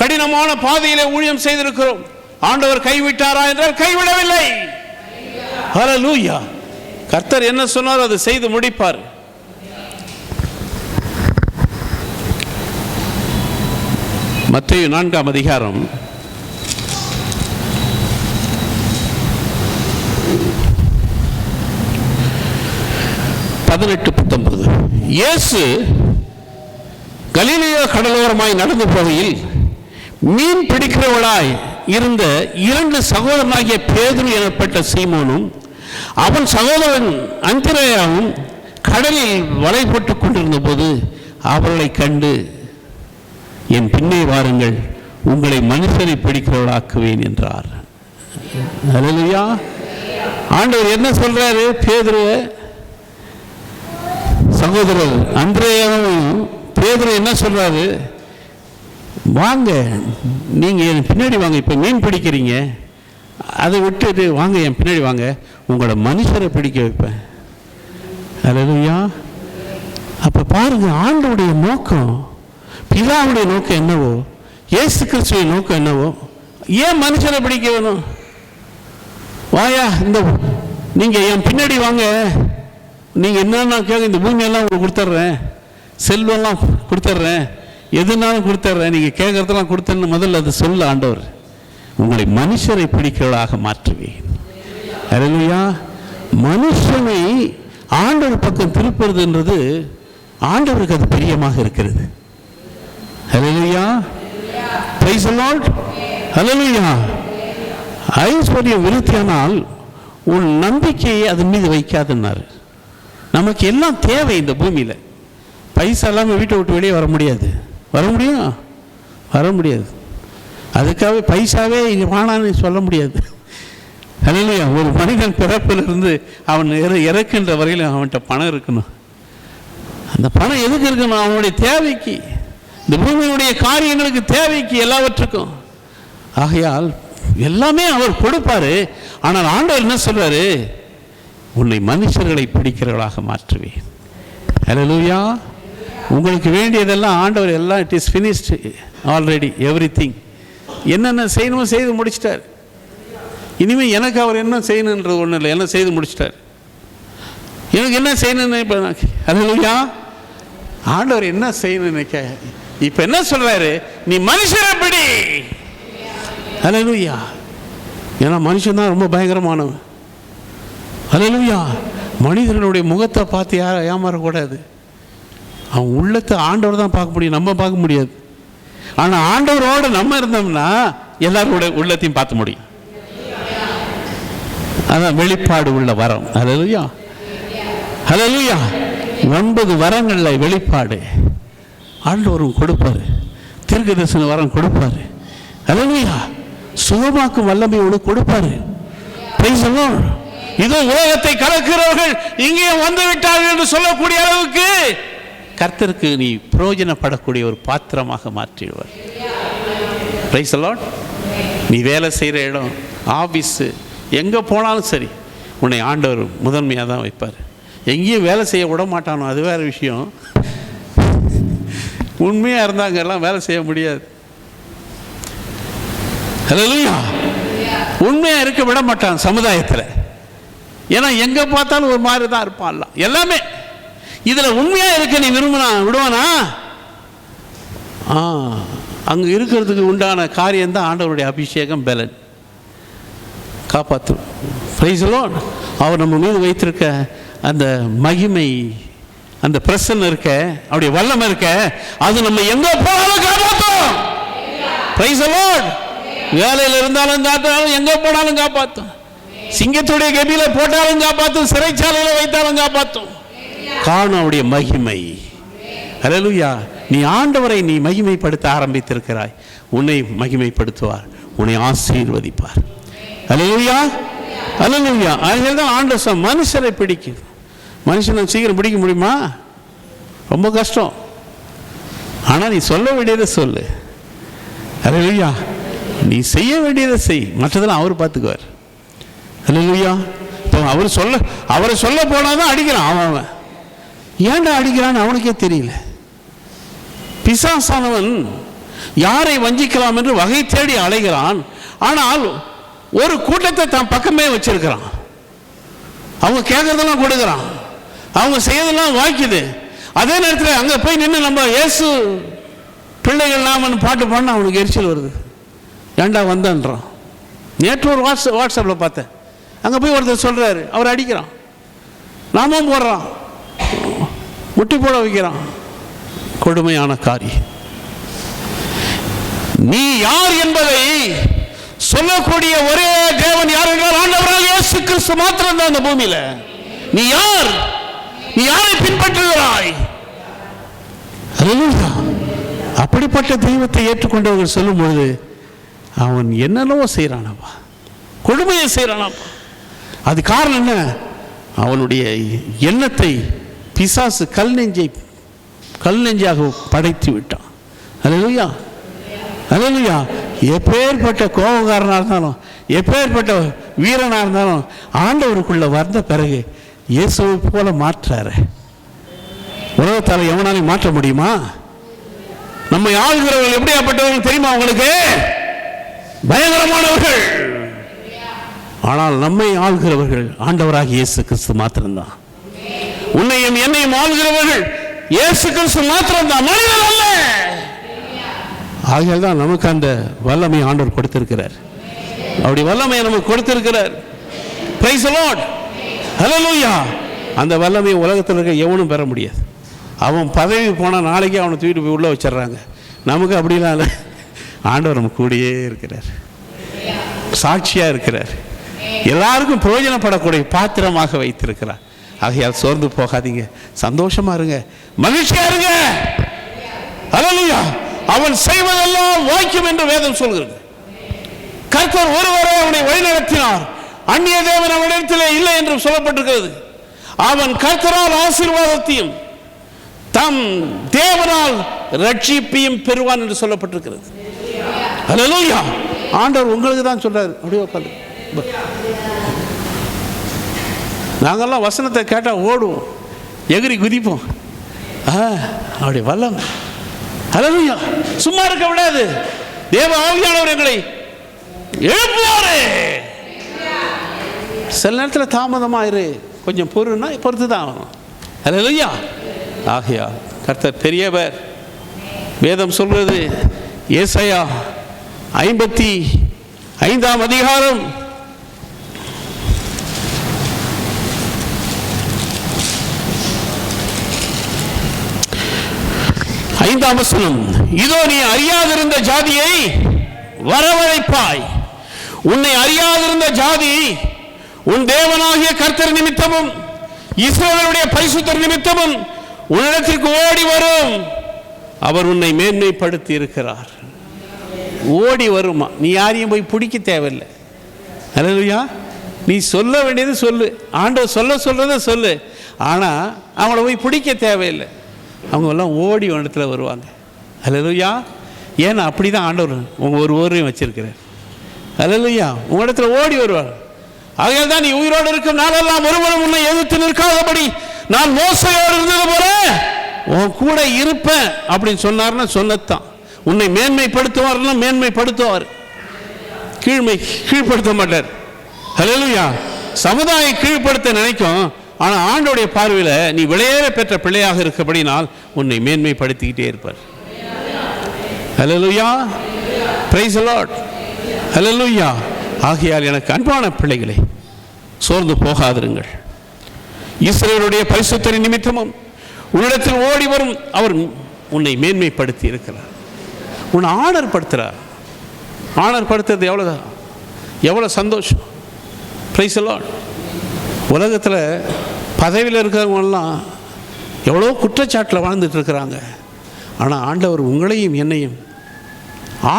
கடினமான பாதையிலே ஊழியம் செய்திருக்கிறோம். ஆண்டவர் கைவிட்டாரா என்றால் கைவிடவில்லை. ஹல்லேலூயா. கர்த்தர் என்ன சொன்னார் அதை செய்து முடிப்பார். மத்தேயு 4ஆம் அதிகாரம் 18-19. இயேசு கலிலேயா கடலோரமாய் நடந்து போகையில் மீன் பிடிக்கிறவளாய் இருந்த 2 சகோதரனாகிய பேதுரு எனப்பட்ட சீமோனும் அவன் சகோதரன் அந்திரேயாவும் கடலில் வலை போட்டுக் கொண்டிருந்த போது அவர்களை கண்டு, என் பின்னே வாருங்கள், உங்களை மனுஷரை பிடிக்கிறவளாக்குவேன் என்றார். ஹல்லேலூயா. ஆண்டவர் என்ன சொல்றாரு? பேதுரு சகோதரர் அந்திரேயாவும் பேதுரு என்ன சொல்றாரு? வாங்க, நீங்க என் பின்னாடி வாங்க. இப்ப மீன் பிடிக்கிறீங்க, அதை விட்டுட்டு வாங்க, என் பின்னாடி வாங்க, உங்களோட மனுஷரை பிடிக்க வைப்பேன். ஹல்லேலூயா. அப்ப பாருங்க, ஆண்டவருடைய நோக்கம், பிதாவுடைய நோக்கம் என்னவோ, இயேசு கிறிஸ்துவின் நோக்கம் என்னவோ, ஏன் மனுஷரை பிடிக்க வேணும்? வாயா, இந்த நீங்க என் பின்னாடி வாங்க, நீங்க என்னன்னா கேட்க, இந்த பூமியெல்லாம் உங்களுக்கு கொடுத்துட்றேன், செல்வெல்லாம் கொடுத்துட்றேன், எதுனாலும் கொடுத்துட்றேன், நீங்க கேட்கறதெல்லாம் கொடுத்தேன்னு முதல்ல அது சொல்ல ஆண்டவர். உங்களை மனுஷரை பிடிக்கிறவளாக மாற்றுவேன். ஹல்லேலூயா. மனுஷனை ஆண்டவர் பக்கம் திருப்புறதுன்றது ஆண்டவருக்கு அது பிரியமாக இருக்கிறது. Hallelujah. Praise the Lord. Hallelujah. ஐஸ்வர்யம் விருத்தியானால் உன் நம்பிக்கையை அதன் மீது வைக்காதுன்னாரு. நமக்கு எல்லாம் தேவை இந்த பூமியில். பைசா இல்லாமல் வீட்டை விட்டு வெளியே வர முடியாது. வர முடியும்? வர முடியாது. அதுக்காகவே பைசாவே இங்கே வானான்னு சொல்ல முடியாது. ஹல்லேலூயா. ஒரு மனிதன் பிறப்பிலிருந்து அவன் இறக்கின்ற வரையில் அவன்கிட்ட பணம் இருக்கணும். அந்த பணம் எதுக்கு இருக்கணும்? அவனுடைய தேவைக்கு, இந்த பூமியினுடைய காரியங்களுக்கு தேவைக்கு, எல்லாவற்றுக்கும். ஆகையால் எல்லாமே அவர் கொடுப்பாரு. ஆனால் ஆண்டவர் என்ன சொல்றாரு? உன்னை மனுஷர்களை பிடிக்கிறவர்களாக மாற்றுவேன். ஹல்லேலூயா. உங்களுக்கு வேண்டியதெல்லாம் ஆண்டவர் எல்லாம் it is finished already, everything. என்னென்ன செய்யணுமோ செய்து முடிச்சிட்டார். இனிமேல் எனக்கு அவர் என்ன செய்யணுன்றது ஒன்றும் இல்லை, எல்லாம் செய்து முடிச்சிட்டார். எனக்கு என்ன செய்யணும்னு இப்போ ஹல்லேலூயா. ஆண்டவர் என்ன செய்யணும்னு நினைக்க இப்போ என்ன சொல்றாரு? நீ மனுஷரை பிடி. ஹல்லேலூயா. ஏன்னா மனுஷன் தான் ரொம்ப பயங்கரமானவன். ஹல்லேலூயா. மனிதனுடைய முகத்தை பார்த்து ஏமாறக்கூடாது. அவன் உள்ளத்தை ஆண்டவர் தான் பார்க்க முடியும், நம்ம பார்க்க முடியாது. ஆனால் ஆண்டவரோடு நம்ம இருந்தோம்னா எல்லாரோட உள்ளத்தையும் பார்த்து முடியும். அதான் வெளிப்பாடு உள்ள வரம். ஹல்லேலூயா. ஹல்லேலூயா. 9 வரங்களில் வெளிப்பாடு ஆண்டவரும் கொடுப்பாரு. தீர்க்கதரிசன வரம் கொடுப்பாரு. ஹல்லேலூயா. சுகமாக்கும் வல்லமையோடு கொடுப்பாரு. Price the Lord. இதோ உலகத்தை கலக்கிறவர்கள் இங்கே வந்து விட்டார்கள் என்று சொல்லக்கூடிய அளவுக்கு கர்த்தருக்கு நீ பிரயோஜனப்படக்கூடிய ஒரு பாத்திரமாக மாற்றிடுவார். Price the Lord. நீ வேலை செய்கிற இடம், ஆஃபீஸு, எங்கே போனாலும் சரி உன்னை ஆண்டவர் முதன்மையாக தான் வைப்பார். எங்கேயும் வேலை செய்ய விட மாட்டானோ, அது வேறு விஷயம். உண்மையாக இருந்தாங்க எல்லாம் வேலை செய்ய முடியாது. ஹல்லேலூயா. உண்மையாக இருக்க விட மாட்டான் சமுதாயத்தில். ஏன்னா எங்கே பார்த்தாலும் ஒரு மாதிரி தான் இருப்பான் எல்லாமே. இதில் உண்மையாக இருக்க நீ விடுவானா? அங்கே இருக்கிறதுக்கு உண்டான காரியம்தான் ஆண்டவருடைய அபிஷேகம், பலன், காப்பாற்றும். Price the Lord. அவர் நம்ம மீது வைத்திருக்க அந்த மகிமை, அந்த பிரசன்னம் இருக்க, அவருடைய வல்லமை இருக்க, அது நம்ம எங்கே போனாலும் காப்பாற்றும். Price the Lord. வேலையில் இருந்தாலும் காத்தாலும், எங்கே போனாலும் காப்பாற்றும். சிங்கத்துடைய கபில போட்டாலும் காப்பாற்றும், சிறைச்சாலையில் வைத்தாலும் காப்பாற்றும். காணும் அவருடைய மகிமை. ஹல்லேலூயா. நீ ஆண்டவரை நீ மகிமைப்படுத்த ஆரம்பித்திருக்கிறாய். உன்னை மகிமைப்படுத்துவார், உன்னை ஆசீர்வதிப்பார். ஹல்லேலூயா. ஹல்லேலூயா. அதுதான் ஆண்டவர் மனுஷரை பிடிக்கும். மனுஷனை சீக்கிரம் பிடிக்க முடியுமா? ரொம்ப கஷ்டம். ஆனால் நீ சொல்ல வேண்டியதை சொல்லு. ஹல்லேலூயா. நீ செய்ய வேண்டியதை செய், மற்றதெல்லாம் அவர் பார்த்துக்குவார். ஹல்லேலூயா. இப்போ அவரை சொல்ல போனாதான் அடிக்கிறான். அவன் ஏன்டா அடிக்கிறான்னு அவனுக்கே தெரியல. பிசாசானவன் யாரை வஞ்சிக்கலாம் என்று வகை தேடி அலைகிறான். ஆனால் ஒரு கூட்டத்தை தான் பக்கமே வச்சிருக்கிறான். அவங்க கேட்கறதெல்லாம் கொடுக்குறான், அவங்க செய்யறதெல்லாம் வாய்க்குது. அதே நேரத்தில் அங்கே போய் நின்று நம்ம இயேசு பிள்ளைகள் நாமன்னு பாட்டு பாடினா அவனுக்கு எரிச்சல் வருது. ஏண்டா வந்தான்றான். நேற்று ஒரு வாட்ஸ்அப்பில் பார்த்தேன். அங்கே போய் ஒருத்தர் சொல்கிறாரு, அவர் அடிக்கிறான், நாமும் போடுறான், முட்டி போட வைக்கிறான். கொடுமையான காரியம். நீ யார் என்பதை சொல்லக்கூடிய ஒரே தேவன் யார் என்றால் ஆண்டவராகிய இயேசு கிறிஸ்து மாத்திரம் தான் இந்த பூமியில. நீ யார்? நீ யாரை பின்பற்றுகிறாய்? அப்படிப்பட்ட தெய்வத்தை ஏற்றுக்கொண்டவர்கள் சொல்லும் பொழுது அவன் என்னென்னவோ செய்யறானப்பா, கொடுமையை செய்யறானப்பா. அது காரணம் என்ன? அவனுடைய எண்ணத்தை பிசாசு கல் நெஞ்சாக படைத்து விட்டான். அல்லேலூயா. அல்லேலூயா. எப்பேற்பட்ட கோபக்காரனாக இருந்தாலும், எப்பேற்பட்ட வீரனாக இருந்தாலும் ஆண்டவருக்குள்ள வந்த பிறகு இயேசுவை போல மாற்றாரு. உலகத்தால் எவனாலையும் மாற்ற முடியுமா? நம்மை ஆளுகிறவர்கள் எப்படியாப்பட்டவர்கள் தெரியுமா உங்களுக்கு? பயங்கரமானவர்கள். ஆனால் நம்மை ஆளுகிறவர்கள் ஆண்டவராகிய இயேசு கிறிஸ்து மாத்திரம்தான். உன்னையும் என்னையும் ஆளுகிறவர்கள் இயேசு கிறிஸ்து மாத்திரம்தான், மனிதன் அல்ல. ஆகையால் தான் நமக்கு அந்த வல்லமை ஆண்டவர் கொடுத்திருக்கிறார். அவருடைய வல்லமையை நமக்கு கொடுத்திருக்கிறார். Praise the Lord. ஹல்லேலூயா. அந்த வல்லமையை உலகத்தில் இருக்க எவனும் பெற முடியாது. அவன் பதவி போனால் நாளைக்கே அவனை தூக்கிட்டு போய் உள்ளே வச்சிடறாங்க. நமக்கு அப்படிலாம் இல்லை. ஆண்டவர் நம்ம கூடயே இருக்கிறார், சாட்சியாக இருக்கிறார், எல்லாருக்கும் பிரயோஜனப்படக்கூடிய பாத்திரமாக வைத்திருக்கிறார். ஆகையால் சோர்ந்து போகாதீங்க, சந்தோஷமா இருங்க, மகிழ்ச்சியா இருங்க. ஹல்லேலூயா. அவன் செய்வதெல்லாம் வாக்கியம் என்று வேதம் சொல்கிறது. கர்த்தர் ஒருவரே அவனை வழிநடத்தினார், அந்நிய தேவன் அவனிடத்திலே இல்லை என்று சொல்லப்பட்டிருக்கிறது. அவன் கர்த்தரால் ஆசீர்வாதத்தையும் தம் தேவனால் ரட்சிப்பையும் பெறுவான் என்று சொல்லப்பட்டிருக்கிறது. ஹல்லேலூயா. ஆண்டவர் உங்களுக்கு தான் சொல்றாரு. அப்படியே உட்காந்து நாங்கெல்லாம் வசனத்தை கேட்டால் ஓடுவோம், எகிரி குதிப்போம். அப்படி வல்லம். ஹல்லேலூயா. சும்மா இருக்க விடாது. தேவ ஆவியானவர் எங்களை எழுப்புவாரு. சில நேரத்தில் தாமதமாயிரு, கொஞ்சம் பொறுத்து தான் ஆகணும். ஹல்லேலூயா. ஆகையா கர்த்தர் பெரியவர். வேதம் சொல்றது ஏசாயா 55ஆம் அதிகாரம் 5ஆம் வசனம், இதோ நீ அறியாதிருந்த ஜாதியை வரவழைப்பாய். உன்னை அறியாதிருந்த ஜாதி உன் தேவனாகிய கர்த்தர் நிமித்தமும் இஸ்ரவேலுடைய பரிசுத்தர் நிமித்தமும் உன்னிடத்திற்கு ஓடி வரும். அவர் உன்னை மேன்மைப்படுத்தி இருக்கிறார். ஓடி வருமா? நீ யாரையும் போய் பிடிக்க தேவையில்லை. ஹல்லேலூயா. நீ சொல்ல வேண்டியது சொல்லு, ஆண்டவர் சொல்றத சொல்லு. ஆனால் அவங்கள போய் பிடிக்க தேவையில்லை. அவங்க எல்லாம் ஓடி இடத்துல வருவாங்க. ஹல்லேலூயா. ஏன்னா அப்படி தான் ஆண்டவர் உங்கள் ஒரு ஊரையும் வச்சிருக்கிறார். ஹல்லேலூயா. உங்கள் இடத்துல ஓடி வருவாங்க. ஆகையால் தான் நீ உயிரோடு இருக்கும் நாளெல்லாம் ஒருவரும் உன்னை எதிர்த்து நிற்காதபடி நான் மோசையோடு இருந்தது போல உன் கூட இருப்பேன் அப்படின்னு சொன்னார்னா சொன்னதான். உன்னை மேன்மைப்படுத்துவார்னா மேன்மைப்படுத்துவார், கீழ்ப்படுத்த மாட்டார். ஹல்லேலூயா. சமுதாயம் கீழ்ப்படுத்த நினைக்கும், ஆனால் ஆண்டோடைய பார்வையில் நீ விலையேற பெற்ற பிள்ளையாக இருக்கபடினால் உன்னை மேன்மைப்படுத்திக்கிட்டே இருப்பார். Hallelujah. Praise the Lord. Hallelujah. ஆகையால் எனக்கு அன்பான பிள்ளைகளை, சோர்ந்து போகாதிருங்கள். இஸ்ரவேலுடைய பரிசுத்தரின் நிமித்தமும் உன்னிடத்தில் ஓடி வரும் அவர் உன்னை மேன்மைப்படுத்தி இருக்கிறார். உன்னை ஆனர்படுத்துகிறார். ஆனர்படுத்துறது எவ்வளோ சந்தோஷம். Price the Lord. உலகத்தில் பதவியில் இருக்கிறவங்கெல்லாம் எவ்வளோ குற்றச்சாட்டில் வாழ்ந்துட்டு இருக்கிறாங்க. ஆனால் ஆண்டவர் உங்களையும் என்னையும்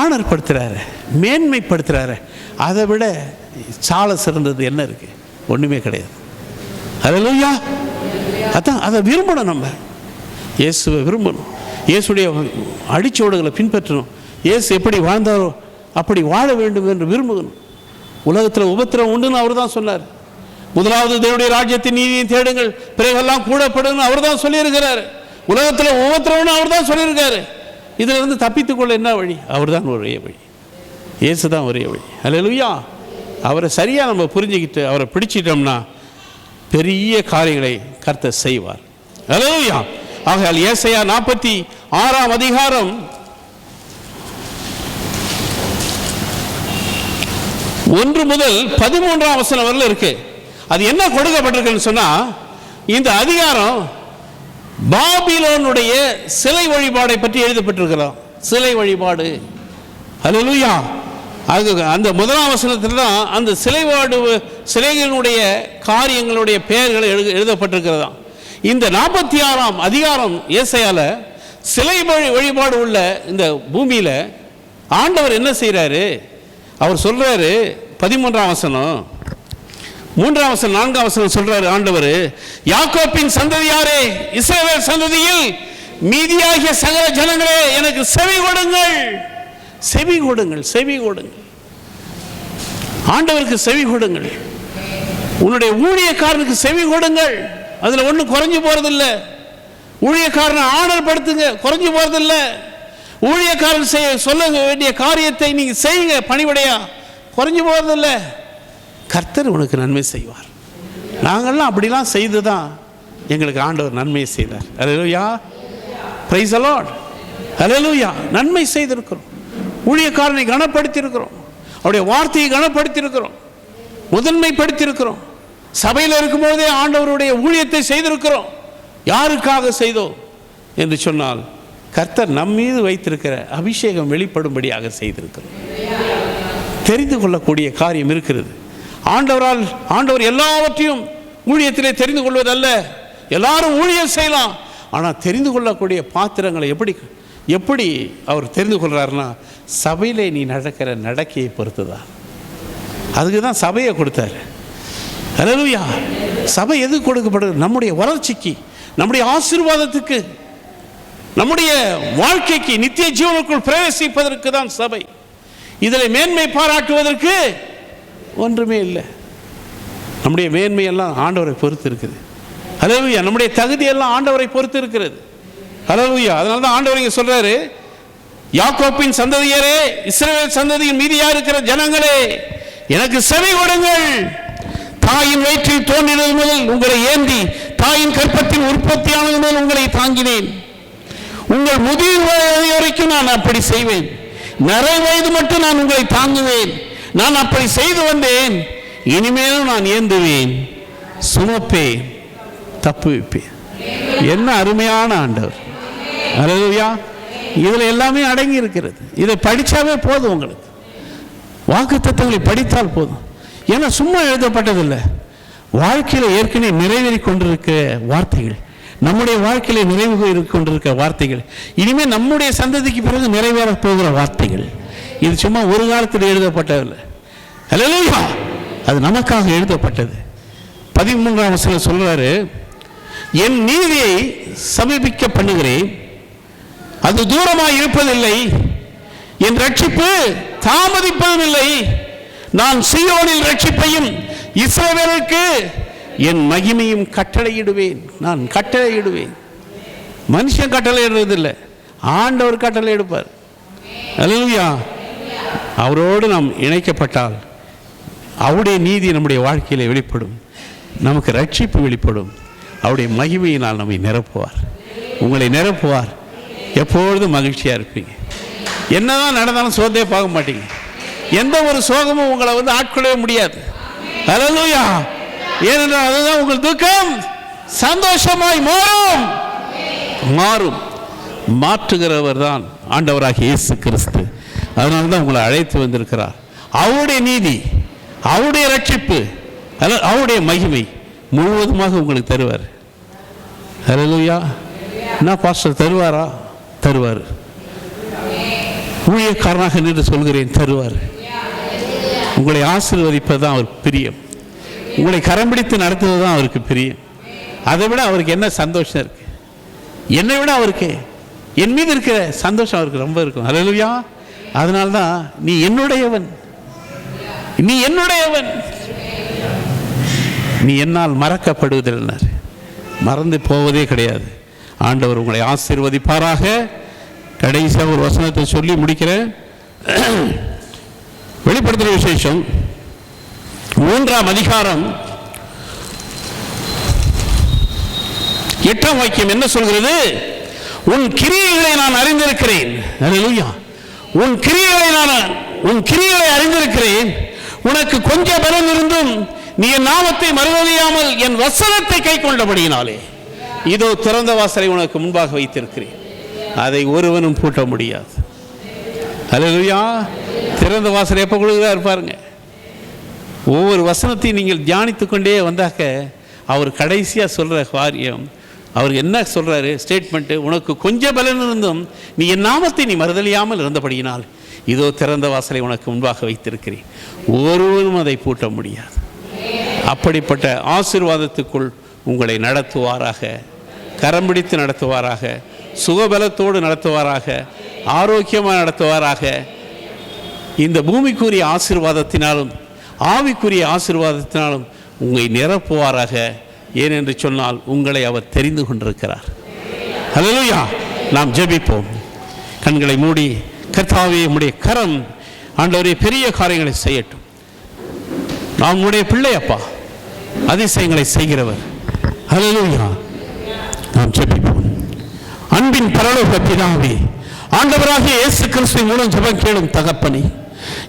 ஆனர்படுத்துகிறாரு, மேன்மைப்படுத்துகிறாரு. அதை விட சால சிறந்தது என்ன இருக்குது? ஒன்றுமே கிடையாது. ஹல்லேலூயா. அதான் அதை விரும்பணும். நம்ம இயேசுவை விரும்பணும். இயேசுடைய அடிச்சோடுகளை பின்பற்றணும். இயேசு எப்படி வாழ்ந்தாரோ அப்படி வாழ வேண்டும் என்று விரும்பணும். உலகத்தில் உபத்திரம் உண்டுன்னு அவர் தான் சொன்னார். முதலாவது தேவனுடைய ராஜ்யத்தின் நீதியை தேடுங்கள், பிறகெல்லாம் கூடப்படுன்னு அவர் தான் சொல்லியிருக்கிறார். உலகத்தில் உபத்திரம்னு அவர் தான் சொல்லியிருக்காரு. இதில் இருந்து தப்பித்துக்கொள்ள என்ன வழி? அவர் தான் ஒரே வழி. இயேசு தான் ஒரே வழி. ஹல்லேலூயா. அவரை சரியாக நம்ம புரிஞ்சுக்கிட்டு அவரை பிடிச்சிட்டோம்னா பெரிய காரியங்களை கர்த்தர் செய்வார். ஹல்லேலூயா. ஆகையால் ஏசாயா 46ஆம் அதிகாரம் 1 முதல் 13ஆம் வசனம் வரல இருக்கு. அது என்ன கொடுக்கப்பட்டிருக்குன்னு சொன்னா, இந்த அதிகாரம் பாபிலோனுடைய சிலை வழிபாடை பற்றி எழுதப்பட்டிருக்கிறார். சிலை வழிபாடு. ஹல்லேலூயா. அது அந்த 1ஆம் வசனத்தில் தான் அந்த சிலைகளுடைய காரியங்களுடைய பெயர்கள் எழுதப்பட்டிருக்கிறதா. இந்த 46ஆம் அதிகாரம் ஏசாயால சிலை வழிபாடு உள்ள இந்த பூமியில ஆண்டவர் என்ன செய்யறாரு? அவர் சொல்றாரு 13ஆம் வசனம், 3ஆம் வசனம், 4ஆம் வசனம் சொல்றாரு ஆண்டவர், யாக்கோப்பின் சந்ததியாரே, இஸ்ரவேல் சந்ததியில் மீதியாகிய சகல ஜனங்களே எனக்கு செவி கொடுங்கள். செவி கொடுங்கள், செவி கொடுங்கள். ஆண்டவருக்கு செவி கொடுங்கள். உன்னுடைய ஊழியக்காரனுக்கு செவி கொடுங்கள். அதுல ஒன்றும் குறைஞ்சு போறதில்லை. ஊழியக்காரனை ஆனர்படுத்துங்க, குறைஞ்சு போறதில்லை. ஊழியக்காரன் சொல்ல வேண்டிய காரியத்தை நீங்க செய்யுங்க பணிவிடையா, குறைஞ்சு போறதில்லை. கர்த்தர் உனக்கு நன்மை செய்வார். நாங்கள்லாம் அப்படிலாம் செய்து தான் எங்களுக்கு ஆண்டவர் நன்மையை செய்தார். Hallelujah. Praise the Lord. Hallelujah. நன்மை செய்திருக்கிறோம். ஊழியக்காரனை கனப்படுத்தியிருக்கிறோம். அவருடைய வார்த்தையை கனப்படுத்தியிருக்கிறோம், முதன்மைப்படுத்தியிருக்கிறோம். சபையில் இருக்கும்போதே ஆண்டவருடைய ஊழியத்தை செய்திருக்கிறோம். யாருக்காக செய்தோம் என்று சொன்னால், கர்த்தர் நம் மீது வைத்திருக்கிற அபிஷேகம் வெளிப்படும்படியாக செய்திருக்கிறோம். தெரிந்து கொள்ளக்கூடிய காரியம் இருக்கிறது. ஆண்டவர் எல்லாவற்றையும் ஊழியத்திலே தெரிந்து கொள்வதல்ல. எல்லாரும் ஊழியம் செய்யலாம், ஆனால் தெரிந்து கொள்ளக்கூடிய பாத்திரங்களை எப்படி அவர் தெரிந்து கொள்றாருன்னா, சபையிலே நீ நடக்கிற நடக்கையை பொறுத்து தான். அதுக்கு தான் சபையை கொடுத்தாரு. ஹல்லேலூயா. சபை எது கொடுக்கப்படுது? நம்முடைய வளர்ச்சிக்கு, நம்முடைய ஆசீர்வாதத்துக்கு, நம்முடைய வாழ்க்கைக்கு, நித்திய ஜீவனுக்குள் பிரவேசிப்பதற்கு தான் சபை. இதில் மேன்மை பாராட்டுவதற்கு ஒன்றுமே இல்லை. நம்முடைய மேன்மையெல்லாம் ஆண்டவரை பொறுத்து இருக்குது. ஹல்லேலூயா. நம்முடைய தகுதியெல்லாம் ஆண்டவரை பொறுத்து இருக்கிறது. ஹல்லேலூயா. அதனால தான் ஆண்டவர் இங்கே சொல்றாரு, யாக்கோப்பின் சந்ததியரே, இஸ்ரவேல் சந்ததியின் மீதியா இருக்கிற ஜனங்களே, எனக்கு செவி கொடுங்கள். தாயின் வயிற்றில் தோன்றினது முதல் உங்களை ஏந்தி, தாயின் கற்பத்தின் உற்பத்தியானது முதல் உங்களை தாங்கினேன். உங்கள் முதிர் வயது வரைக்கும் நான் அப்படி செய்வேன். நிறை வயது மட்டும் நான் உங்களை தாங்குவேன். நான் அப்படி செய்து வந்தேன், இனிமேலும் நான் ஏந்துவேன், சுமப்பேன், தப்புவிப்பேன். என்ன அருமையான ஆண்டவர். ஹல்லேலூயா. இதில் எல்லாமே அடங்கி இருக்கிறது. இதை படித்தாவே போதும், உங்களுக்கு வாக்குத்தத்தங்களை படித்தால் போதும். ஏன்னா சும்மா எழுதப்பட்டதில்லை, வாழ்க்கையில் ஏற்கனவே நிறைவேறி கொண்டிருக்கிற வார்த்தைகள், நம்முடைய வாழ்க்கையில நிறைவு கொண்டிருக்கிற வார்த்தைகள், இனிமேல் நம்முடைய சந்ததிக்கு பிறகு நிறைவேற போகிற வார்த்தைகள். இது சும்மா ஒரு காலத்தில் எழுதப்பட்டதில்லை. ஹல்லேலூயா. அது நமக்காக எழுதப்பட்டது. 13ஆம் வசனம் சொல்றாரு, என் நீதியை சமீபிக்க பண்ணுகிறேன், அது தூரமாய் இருப்பதில்லை, என் ரட்சிப்பு தாமதிப்பதும் இல்லை. நான் சீயோனில் ரட்சிப்பையும் இஸ்ரவேலுக்கு என் மகிமையும் கட்டளையிடுவேன். நான் கட்டளையிடுவேன். மனுஷன் கட்டளையிடுறதில்லை, ஆண்டவர் கட்டளை எடுப்பார். ஹல்லேலூயா. அவரோடு நாம் இணைக்கப்பட்டால் அவருடைய நீதி நம்முடைய வாழ்க்கையில் வெளிப்படும், நமக்கு ரட்சிப்பு வெளிப்படும். அவருடைய மகிமையினால் நம்மை நிரப்புவார், உங்களை நிரப்புவார். எப்பொழுதும் மகிழ்ச்சியாக இருப்பீங்க. என்னதான் நடந்தாலும் சோகத்தையே பார்க்க மாட்டீங்க. எந்த ஒரு சோகமும் உங்களை ஆட்கொள்ளவே முடியாது. ஹல்லேலூயா. ஏனென்றால் அதுதான் உங்கள் துக்கம் சந்தோஷமாய் மாறும். மாற்றுகிறவர் தான் ஆண்டவராகிய இயேசு கிறிஸ்து. அதனால தான் உங்களை அழைத்து வந்திருக்கிறார். அவருடைய நீதி, அவருடைய ரட்சிப்பு, அவருடைய மகிமை முழுவதுமாக உங்களுக்கு தருவார். ஹல்லேலூயா. என்ன பாஸ்டர் தருவாரா? தருவார். ஊழியக்காரனாக நின்று சொல்கிறேன், தருவார். உங்களை ஆசீர்வதிப்பது தான் அவர் பிரியம். உங்களை கரம் பிடித்து நடத்துவது தான் அவருக்கு பிரியம். அதை விட அவருக்கு என்ன சந்தோஷம் இருக்கு? என்னை விட அவருக்கு என் மீது இருக்கிற சந்தோஷம் அவருக்கு ரொம்ப இருக்கும். ஹல்லேலூயா. அதனால்தான் நீ என்னுடையவன், நீ என்னுடையவன், நீ என்னால் மறக்கப்படுவதில்லை, மறந்து போவதே கிடையாது. ஆண்டவர் உங்களை ஆசீர்வதிப்பாராக. கடைசியாக ஒரு வசனத்தை சொல்லி முடிக்கிறேன். வெளிப்படுத்துகிற விசேஷம் 3ஆம் அதிகாரம் 8ஆம் வாக்கியம் என்ன சொல்கிறது? உன் கிரியைகளை நான் அறிந்திருக்கிறேன். ஹல்லேலூயா. உன் கிரியைகளை அறிந்திருக்கிறேன். உனக்கு கொஞ்ச பலம் இருந்தும் நீ என் நாமத்தை மறுதலியாமல் என் வசனத்தை கை கொண்டபடியினாலே இதோ திறந்த வாசலை உனக்கு முன்பாக வைத்திருக்கிறேன், அதை ஒருவனும் பூட்ட முடியாது. ஹல்லேலூயா. திறந்த வாசல் எப்போ கொடுக்குறாரு பாருங்க. ஒவ்வொரு வசனத்தையும் நீங்கள் தியானித்து கொண்டே வந்தாக்க அவர் கடைசியாக சொல்கிற காரியம், அவர் என்ன சொல்கிறாரு ஸ்டேட்மெண்ட்டு? உனக்கு கொஞ்சம் பலன் இருந்தும் நீ என் நாமத்தை நீ மறுதலியாமல் இருந்தபடியினால் இதோ திறந்த வாசலை உனக்கு முன்பாக வைத்திருக்கிறேன், ஒருவரும் அதை பூட்ட முடியாது. அப்படிப்பட்ட ஆசீர்வாதத்துக்குள் உங்களை நடத்துவாராக, கரம் பிடித்து நடத்துவாராக, சுகபலத்தோடு நடத்துவாராக, ஆரோக்கியமாக நடத்துவாராக. இந்த பூமிக்குரிய ஆசீர்வாதத்தினாலும் ஆவிக்குரிய ஆசீர்வாதத்தினாலும் உங்களை நிரப்புவாராக. ஏனென்று சொன்னால் உங்களை அவர் தெரிந்து கொண்டிருக்கிறார். ஹல்லேலூயா. நாம் ஜெபிப்போம். கண்களை மூடி, கர்த்தாவே உம்முடைய கரம் ஆண்டவரே பெரிய காரியங்களை செய்யட்டும். நாம் உம்முடைய பிள்ளை அப்பா, அதிசயங்களை செய்கிறவர். ஹல்லேலூயா. நாம் ஜெபிப்போம். அன்பின் பரலோக பிதாவே, ஆண்டவராகிய இயேசு கிறிஸ்துவின் மூலம் ஜெபம் கேளும் தகப்பனே,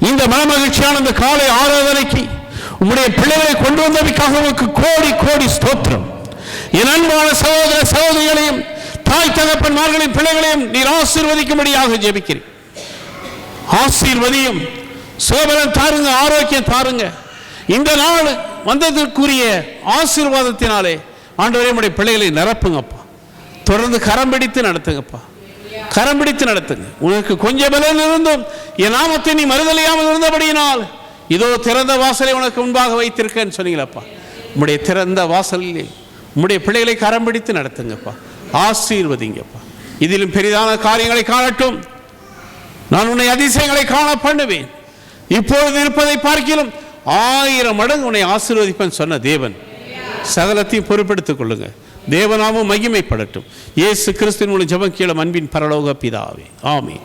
இந்த மனமகிழ்ச்சியான இந்த காலை ஆராதனைக்கு உம்முடைய பிள்ளைகளை கொண்டு வந்தமைக்காக உமக்கு கோடி கோடி ஸ்தோத்திரம். என் அன்பான சகோதர சகோதரிகளையும் தாய் தகப்பன்மார்களின் பிள்ளைகளையும் நீர் ஆசீர்வதிக்கும்படியாக ஜெபிக்கிறேன். ஆசீர்வதியும், சுகபலம் தாருங்க, ஆரோக்கியம் தாருங்க. இந்த நாள் வந்ததற்குரிய ஆசீர்வாதத்தினாலே ஆண்டவரே உம்முடைய பிள்ளைகளை நிரப்புங்கப்பா. தொடர்ந்து கரம் பிடித்து நடத்துங்கப்பா, கரம் பிடித்து நடத்துங்க. உனக்கு கொஞ்சம் பலன் இருந்தும் என் நாமத்தை நீ மறுதலியாமல் இருந்தபடியினால் இதோ திறந்த வாசலை உனக்கு முன்பாக வைத்திருக்கேன்னு சொன்னீங்களப்பா. உம்முடைய திறந்த வாசலிலே உம்முடைய பிள்ளைகளை கரம் பிடித்து நடத்துங்கப்பா, ஆசீர்வதிங்கப்பா. இதிலும் பெரிதான காரியங்களை காணட்டும். நான் உன்னை அதிசயங்களை காண பண்ணுவேன். இப்பொழுது இருப்பதை பார்க்கிலும் 1000 மடங்கு உன்னை ஆசீர்வதிப்பேன் சொன்ன தேவன் சகலத்தையும் பொறுப்பெடுத்துக் கொள்ளுங்க. தேவனாமும் மகிமைப்படட்டும். இயேசு கிறிஸ்துவின் மூலம் ஜெபம் கேளும் அன்பின் பரலோக பிதாவே, ஆமென்.